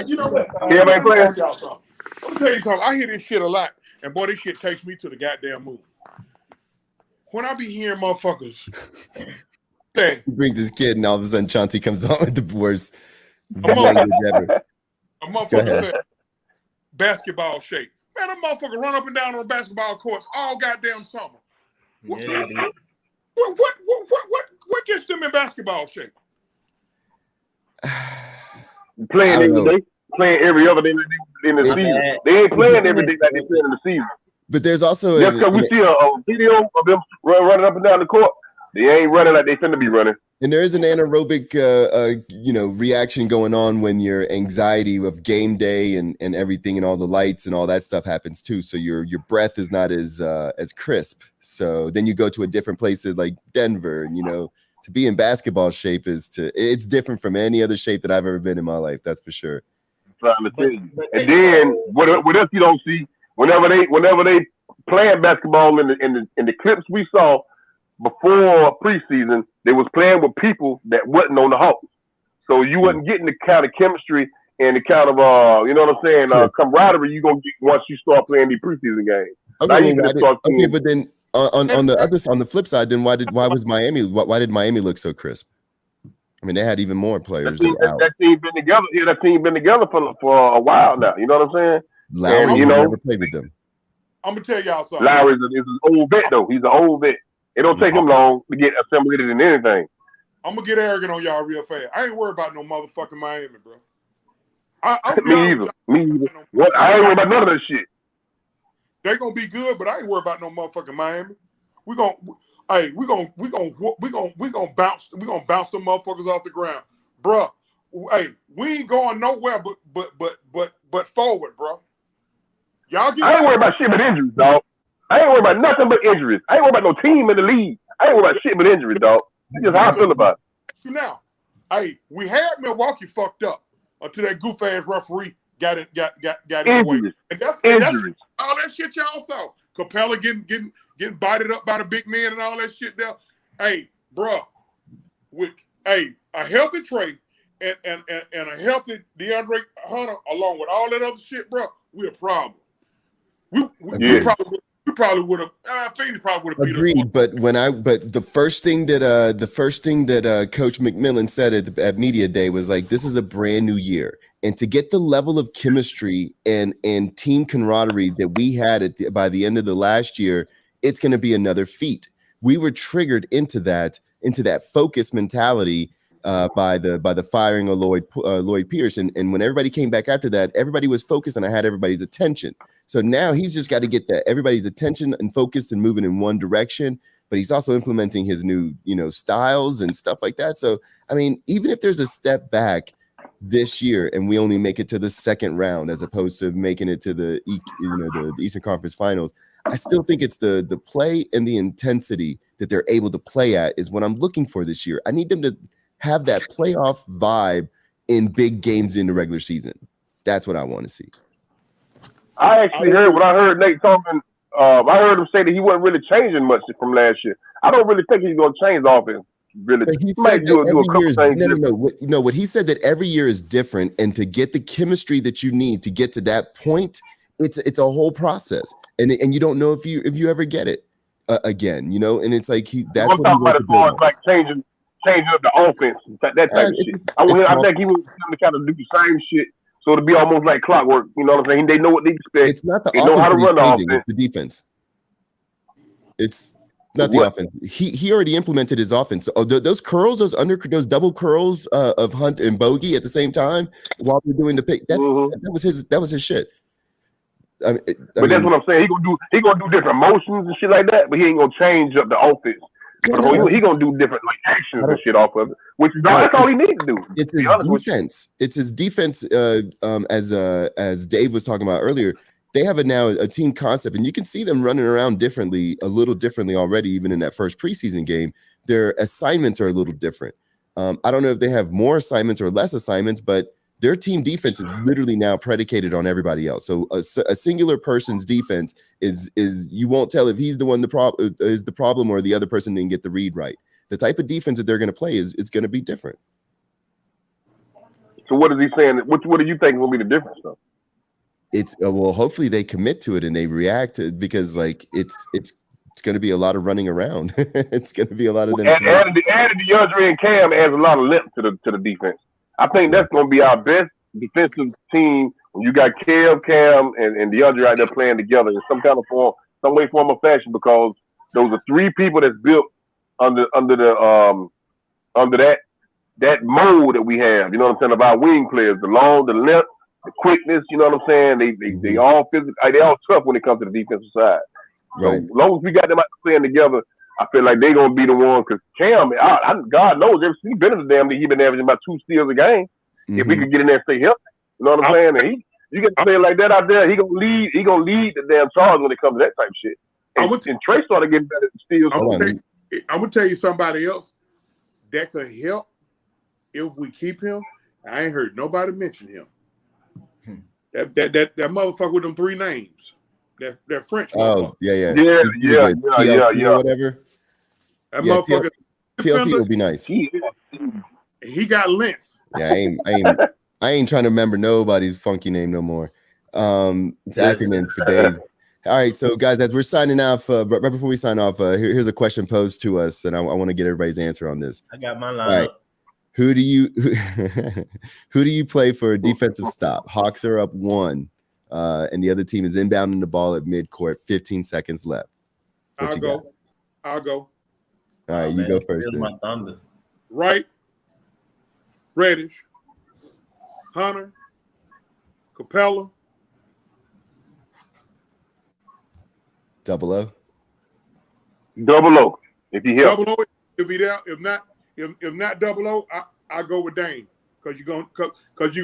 You know what? Kev ain't playing. Let me tell you something. I hear this shit a lot. And boy, this shit takes me to the goddamn moon. When I be hearing motherfuckers say, he brings his kid, and all of a sudden Chauncey comes on with the worst language ever. A motherfucker said, basketball shape. Man, a motherfucker run up and down on basketball courts all goddamn summer. What gets them in basketball shape? Playing every day. Playing every other day in the season. They ain't playing every day like they playing in the season. But there's also just because we see a video of them running up and down the court, they ain't running like they finna be running. And there is an anaerobic, reaction going on when your anxiety of game day and everything and all the lights and all that stuff happens too. So your breath is not as crisp. So then you go to a different place like Denver, and to be in basketball shape it's different from any other shape that I've ever been in my life. That's for sure. Trying to tell you. And then what else you don't see? Whenever they playing basketball in the clips we saw before preseason, they was playing with people that wasn't on the Hawks. So you wasn't getting the kind of chemistry and the kind of camaraderie you gonna get once you start playing these preseason games. Okay, but then on the flip side, then why did Miami look so crisp? I mean, they had even more players. That team been together. Yeah, that team been together for a while now. You know what I'm saying? Lowry, never played with them. I'm gonna tell y'all something. Lowry is an old vet though. He's an old vet. It don't take him long to get assimilated in anything. I'm gonna get arrogant on y'all real fast. I ain't worried about no motherfucking Miami, bro. Me either. I ain't worried about none of that shit. They gonna be good, but I ain't worried about no motherfucking Miami. We gonna bounce them motherfuckers off the ground, bro. Hey, we ain't going nowhere but forward, bro. Y'all get. I ain't worried about shit but injuries, dog. I ain't worried about nothing but injuries. I ain't worried about no team in the league. I ain't worried about shit but injuries, dog. That's just how I feel about it. Now, hey, we had Milwaukee fucked up until that goof ass referee got in the way. And that's all that shit y'all saw. Capella getting bodied up by the big man and all that shit there. Hey, bro, with a healthy Trae and a healthy DeAndre Hunter, along with all that other shit, bro, we're a problem. We probably would have. I think he probably would have beat us. Agreed, but the first thing that Coach McMillan said at media day was like, this is a brand new year, and to get the level of chemistry and team camaraderie that we had by the end of the last year, it's going to be another feat. We were triggered into that focus mentality by the firing of Lloyd Pierce, and when everybody came back after that, everybody was focused and I had everybody's attention. So now he's just got to get everybody's attention and focused and moving in one direction, but he's also implementing his new, styles and stuff like that. So, I mean, even if there's a step back this year and we only make it to the second round as opposed to making it to the Eastern Conference Finals, I still think it's the play and the intensity that they're able to play at is what I'm looking for this year. I need them to have that playoff vibe in big games in the regular season. That's what I want to see. I actually heard when I heard Nate talking. I heard him say that he wasn't really changing much from last year. I don't really think he's going to change the offense. Really, he might do a couple things. No. What he said that every year is different, and to get the chemistry that you need to get to that point, it's a whole process, and you don't know if you ever get it again. And it's like that's I'm talking about as far as like changing up the offense, that type of shit. I think he was going to kind of do the same shit. So it'll be almost like clockwork, you know what I'm saying? They know what they expect. It's not the they offense know how to run the changing, offense. it's the defense. It's not the offense. He already implemented his offense. So, those curls, those double curls of Hunt and Bogey at the same time while we're doing the pick. That was his shit. But that's what I'm saying. He gonna do different motions and shit like that, but he ain't gonna change up the offense. But he gonna do different like actions and shit off of it, which that's all he needs to do. It's his defense. It's his defense. As Dave was talking about earlier, they have now a team concept, and you can see them running around a little differently already. Even in that first preseason game, their assignments are a little different. I don't know if they have more assignments or less assignments, but their team defense is literally now predicated on everybody else. So a singular person's defense is you won't tell if he's the one is the problem or the other person didn't get the read right. The type of defense that they're going to play is going to be different. So what is he saying? What do you think will be the difference though? It's hopefully they commit to it and they react to it, because like it's going to be a lot of running around. It's going to be a lot of them. And DeAndre and Cam adds a lot of length to the defense. I think that's going to be our best defensive team when you got Cam, and DeAndre out there playing together in some kind of form, some way, form, or fashion, because those are three people that's built under that mold that we have. You know what I'm saying, about wing players, the long, the length, the quickness. You know what I'm saying? They all physical. They all tough when it comes to the defensive side. So as long as we got them out playing together, I feel like they're gonna be the one, because Cam, God knows, he's been in the damn league. He's been averaging about 2 steals a game. Mm-hmm. If we could get in there and stay healthy, you know what I'm saying? And you get to play like that out there, he gonna lead the damn charge when it comes to that type of shit. And Trae started getting better at steals. I'm gonna tell you somebody else that could help if we keep him. I ain't heard nobody mention him. That motherfucker with them 3 names. That French motherfucker. Yeah. Whatever. That motherfucker. TLC would be nice. He got length. Yeah, I ain't trying to remember nobody's funky name no more. It's acronyms for days. All right, so guys, as we're signing off, right before we sign off, here's a question posed to us, and I want to get everybody's answer on this. I got my line. All right. Who do you play for a defensive stop? Hawks are up 1. And the other team is inbounding the ball at midcourt, 15 seconds left. I'll go. All right, you go first. My thunder. Right. Reddish. Hunter. Capella. Double O. If he helps. Double O if he there. If not double O, I go with Dame, because you're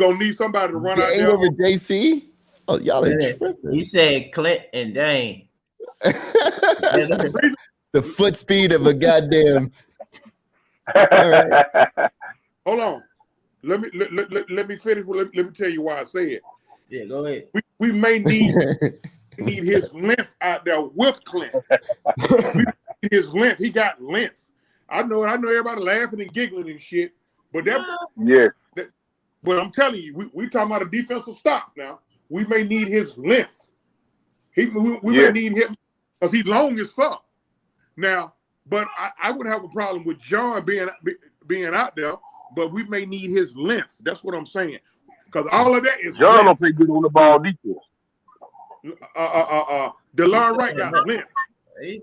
gonna need somebody to run out there over JC. Oh, y'all are tripping. He said Clint and Dame. The foot speed of a goddamn. All right. Hold on. Let me finish. Let me tell you why I say it. Yeah, go ahead. We may need We need his length out there with Clint. His length. He got length. I know everybody laughing and giggling and shit, but but I'm telling you, we talking about a defensive stop now. We may need his length. We may need him because he's long as fuck. Now, but I wouldn't have a problem with John being out there, but we may need his length. That's what I'm saying. Because all of that is John don't play good on the ball defense. DeLon Wright got length.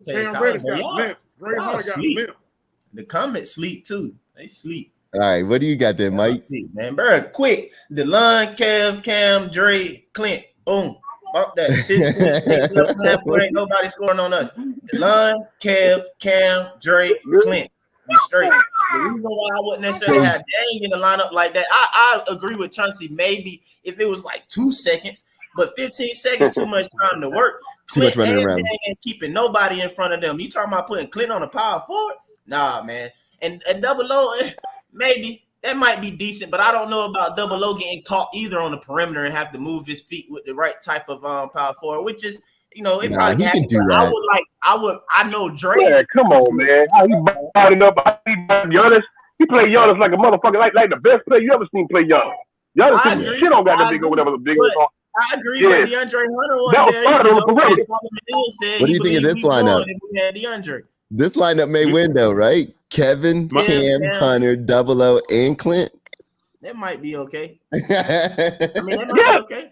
Cam Reddish got length. Trae Young got length. The Comets sleep too. They sleep. All right, what do you got there, Mike? Man, bro, quick. DeLon, Kev, Cam, Dre, Clint. Boom. Bump that. 15 ain't nobody scoring on us. DeLon, Kev, Cam, Dre, Clint. We straight. The reason why I wouldn't necessarily have Dang in the lineup like that, I agree with Chauncey. Maybe if it was like 2 seconds, but 15 seconds too much time to work. Too much running around. And keeping nobody in front of them. You talking about putting Clint on a power forward? Nah, man. And double O, maybe that might be decent, but I don't know about double O getting caught either on the perimeter and have to move his feet with the right type of power forward, which is, it probably he can do that. I know Dre. Yeah, come on, man. How he bodied up? Giannis. He played Giannis like a motherfucker, like the best player you ever seen play Giannis. Giannis shit on got the big or whatever the big one. I agree, but DeAndre Hunter was there. What do you think of this lineup? We had DeAndre. This lineup may win though, right? Cam, Hunter, Double O, and Clint. That might be okay. I mean, that might be okay.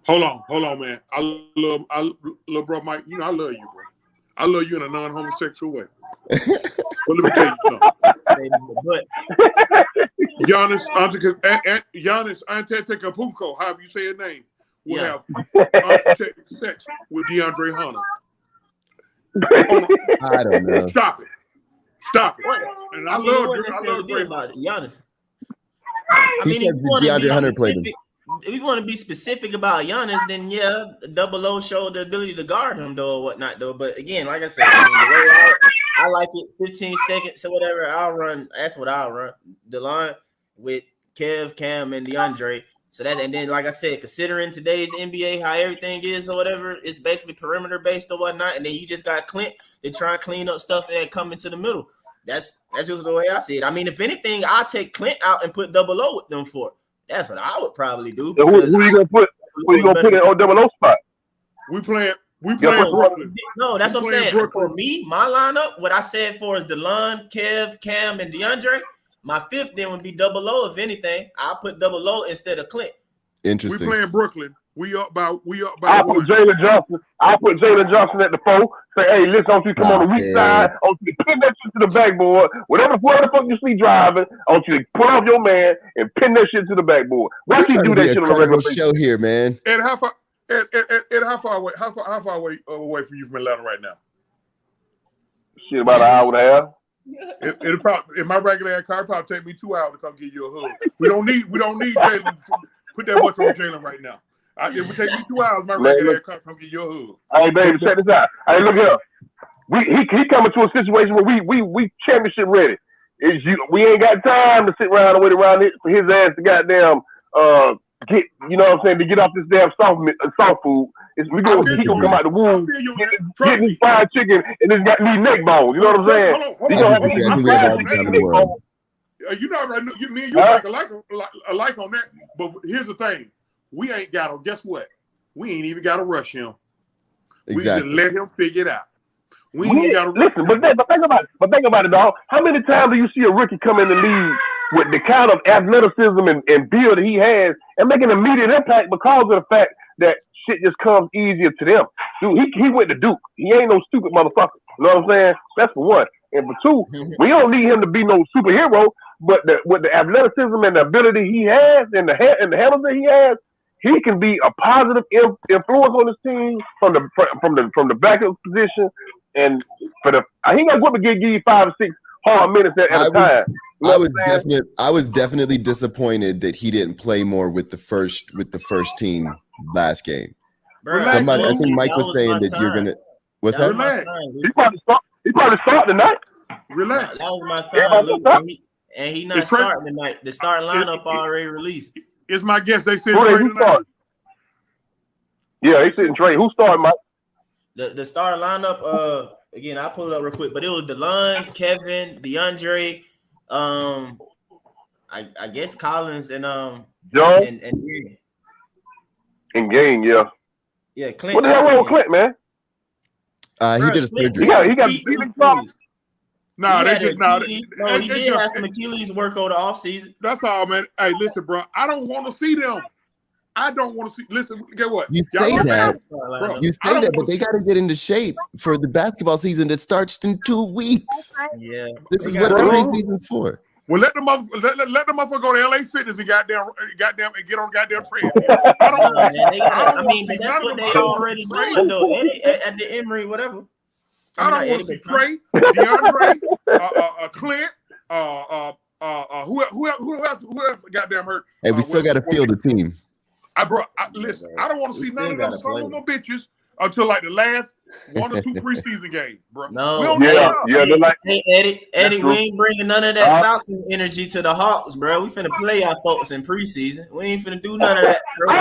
Hold on, man. I love bro Mike. I love you, bro. I love you in a non-homosexual way. But let me tell you something. Giannis Antetokounmpo, however you say his name, will have unprotected sex with DeAndre Hunter. I don't know. Stop it. And I love Dre about it, Giannis. If we want to be specific about Giannis, then yeah, Double O showed the ability to guard him though or whatnot though. But again, like I said, the way I like it, 15 seconds or whatever, I'll run. That's what I'll run. The line with Kev, Cam, and DeAndre. So that, and then like I said, considering today's NBA, how everything is or whatever, it's basically perimeter based or whatnot. And then you just got Clint to try and clean up stuff and come into the middle. That's just the way I see it. I mean, if anything, I'll take Clint out and put Double O with them for it. That's what I would probably do. Who you gonna put? Who you gonna put in on Double O spot? We playing Brooklyn. No, that's what I'm saying. Brooklyn. For me, my lineup, what I said for is DeLon, Kev, Cam, and DeAndre. My fifth then would be Double O. If anything, I'll put Double O instead of Clint. Interesting. We playing Brooklyn. We up by. I'll put Jalen Johnson. I'll put Jalen Johnson at the 4. Say, hey, listen, I want you to come on the weak side. I want you to pin that shit to the backboard. Whatever the fuck you see driving, I want you to pull off your man and pin that shit to the backboard. Why you do that shit on a regular show here, man? And how far away from you from Atlanta right now? Shit, about an hour and a half. It'll probably, in my regular car, it'll probably take me 2 hours to come give you a hug. We don't need Jalen. Put that much on Jalen right now. It would take me 2 hours. My regular car come give you a hug. Hey, baby, check this out. Hey, look here. He coming to a situation where we championship ready. We ain't got time to sit around and wait around for his ass to goddamn get, you know what I'm saying, to get off this damn soft food. He gonna come out the womb, get his fried chicken, and it's got me neck bones. You know what I'm saying? He gonna have to eat my fried chicken and neck bones. You know, right? Me and you like alike on that. But here's the thing: we ain't got to. Guess what? We ain't even got to rush him. Exactly. We just let him figure it out. We ain't got to rush him. But think about it, dog. How many times do you see a rookie come in the league with the kind of athleticism and build he has and make an immediate impact because of the fact that shit just comes easier to them? Dude, he went to Duke. He ain't no stupid motherfucker. You know what I'm saying? That's for one. And for two, we don't need him to be no superhero, but with the athleticism and the ability he has and the handles that he has, he can be a positive influence on his team from the backup position. And he got to give you 5 or 6 hard minutes at a time. I was definitely disappointed that he didn't play more with the first team last game. I think Mike was saying that you're gonna. What's that? He probably start tonight. Relax. That was my son, Luke, and he not starting tonight. The starting lineup already released. It's my guess they said Trae tonight. Yeah, he's sitting Trae. Who started, Mike? The starting lineup, again, I'll pull it up real quick, but it was DeLon, Kevin, DeAndre, I guess Collins and Joe and Gary. and Game, yeah. Yeah, Clint. What the hell wrong with Clint, man? He did a surgery. He got problems. No, they he just he did have some Achilles work over the offseason. That's all, man. Hey, listen, bro. I don't want to see them. I don't want to see. Listen, get what? You say that, but they got to get into shape for the basketball season that starts in 2 weeks. Yeah, this is what the preseason's for. Well, let the motherfucker go to LA Fitness and goddamn and get on goddamn trail. I mean, that's what they already doing though. At the Emory, whatever. I don't want to see Trae, DeAndre, Clint, who else goddamn hurt. Hey, we still got to field the team. Listen, I don't want to see none of them son of them bitches until like the last 1 or 2 preseason games, bro. No, they're like, hey, Eddie, we ain't bringing none of that Falcon energy to the Hawks, bro. We finna play our folks in preseason. We ain't finna do none of that, bro.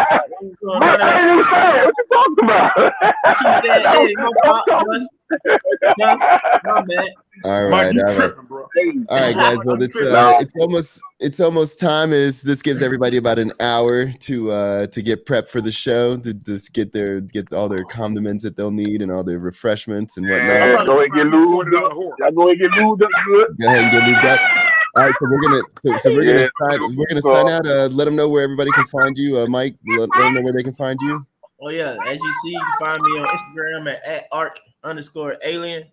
None of that. What you talking about? I keep saying, Eddie, no pop, my bad. All right. All right, guys. Well, it's almost time. This gives everybody about an hour to get prepped for the show, to just get all their condiments that they'll need and all their refreshments and whatnot. Go ahead and get lubed up. Y'all go ahead and get lubed up good. Go ahead and get lubed up. All right, so we're gonna sign out. Let them know where everybody can find you, Mike. Let them know where they can find you. Oh yeah, as you see, you can find me on Instagram at @arc_alien.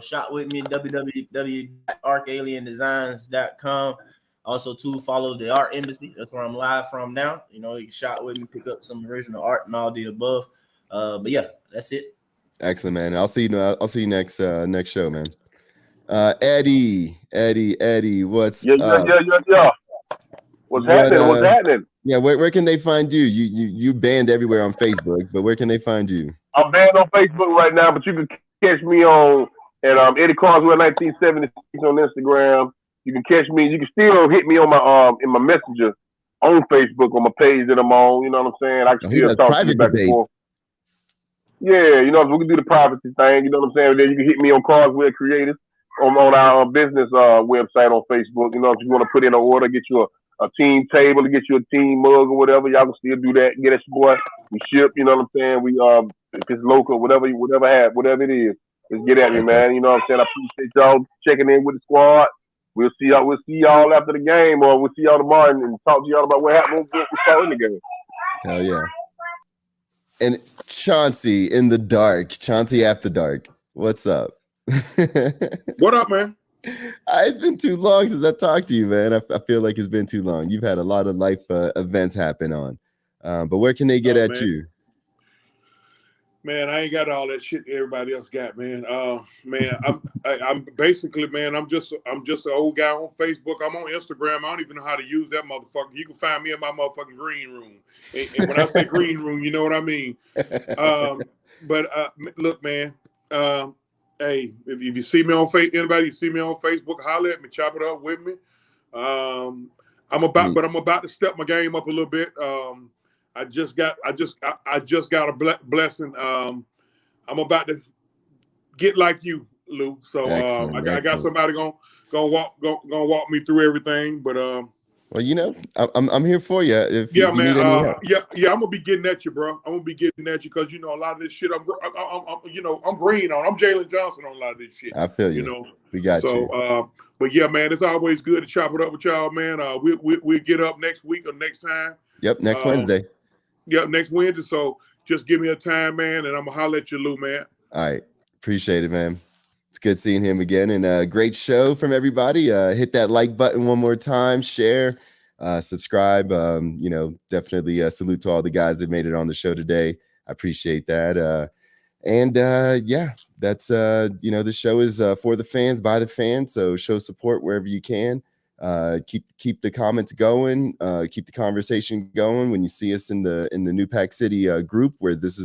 Shop with me at www.arcaliendesigns.com. Also, follow the Art Embassy. That's where I'm live from now. You can shop with me, pick up some original art and all the above. But yeah, that's it. Excellent, man. I'll see you next show, man. Eddie, what's up? Yeah. What's happening? Yeah, where can they find you? You banned everywhere on Facebook, but where can they find you? I'm banned on Facebook right now, but you can catch me on Eddie Carswell 1976 on Instagram. You can catch me. You can still hit me on my in my messenger on Facebook on my page that I'm on. You know what I'm saying? I can still talk to you back and forth. Yeah, we can do the privacy thing. You know what I'm saying? Then you can hit me on Carswell Creative on our business website on Facebook. If you want to put in an order, get you a team table, to get you a team mug or whatever, y'all can still do that. Get us, boy. We ship. You know what I'm saying? We if it's local, whatever it is, just get at me, man. You know what I'm saying? I appreciate y'all checking in with the squad. We'll see y'all after the game, or we'll see y'all tomorrow and talk to y'all about what happened when we start in the game. Hell yeah. And Chauncey in the dark, Chauncey after dark. What's up? What up, man? It's been too long since I talked to you, man. I feel like it's been too long. You've had a lot of life events happen on. But where can they get at you? Man, I ain't got all that shit everybody else got, man. I'm basically, man, I'm just an old guy on Facebook. I'm on Instagram. I don't even know how to use that motherfucker. You can find me in my motherfucking green room. And when I say green room, you know what I mean. But look, man. Hey, if you see me on anybody see me on Facebook, holler at me, chop it up with me. I'm about to step my game up a little bit. I just got a blessing. I'm about to get like you, Lou. So I got somebody gonna walk me through everything. But well, I'm here for you. If yeah, you man. Need any help. Yeah. I'm gonna be getting at you, bro. I'm gonna be getting at you because a lot of this shit. I'm green on. I'm Jalen Johnson on a lot of this shit. I feel you. We got you. So, but yeah, man, it's always good to chop it up with y'all, man. We'll get up next week or next time. Yep, next Wednesday. Yep, next Wednesday. So just give me a time, man, and I'm gonna holler at you, Lou, man. All right, appreciate it, man. It's good seeing him again, and great show from everybody. Hit that like button one more time, share, subscribe. Definitely salute to all the guys that made it on the show today. I appreciate that. That's the show is for the fans, by the fans. So show support wherever you can. Keep the comments going. Keep the conversation going. When you see us in the New Pack City group where this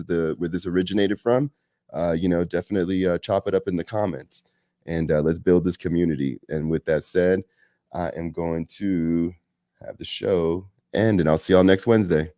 originated from, definitely chop it up in the comments, and let's build this community. And with that said, I am going to have the show end, and I'll see y'all next Wednesday.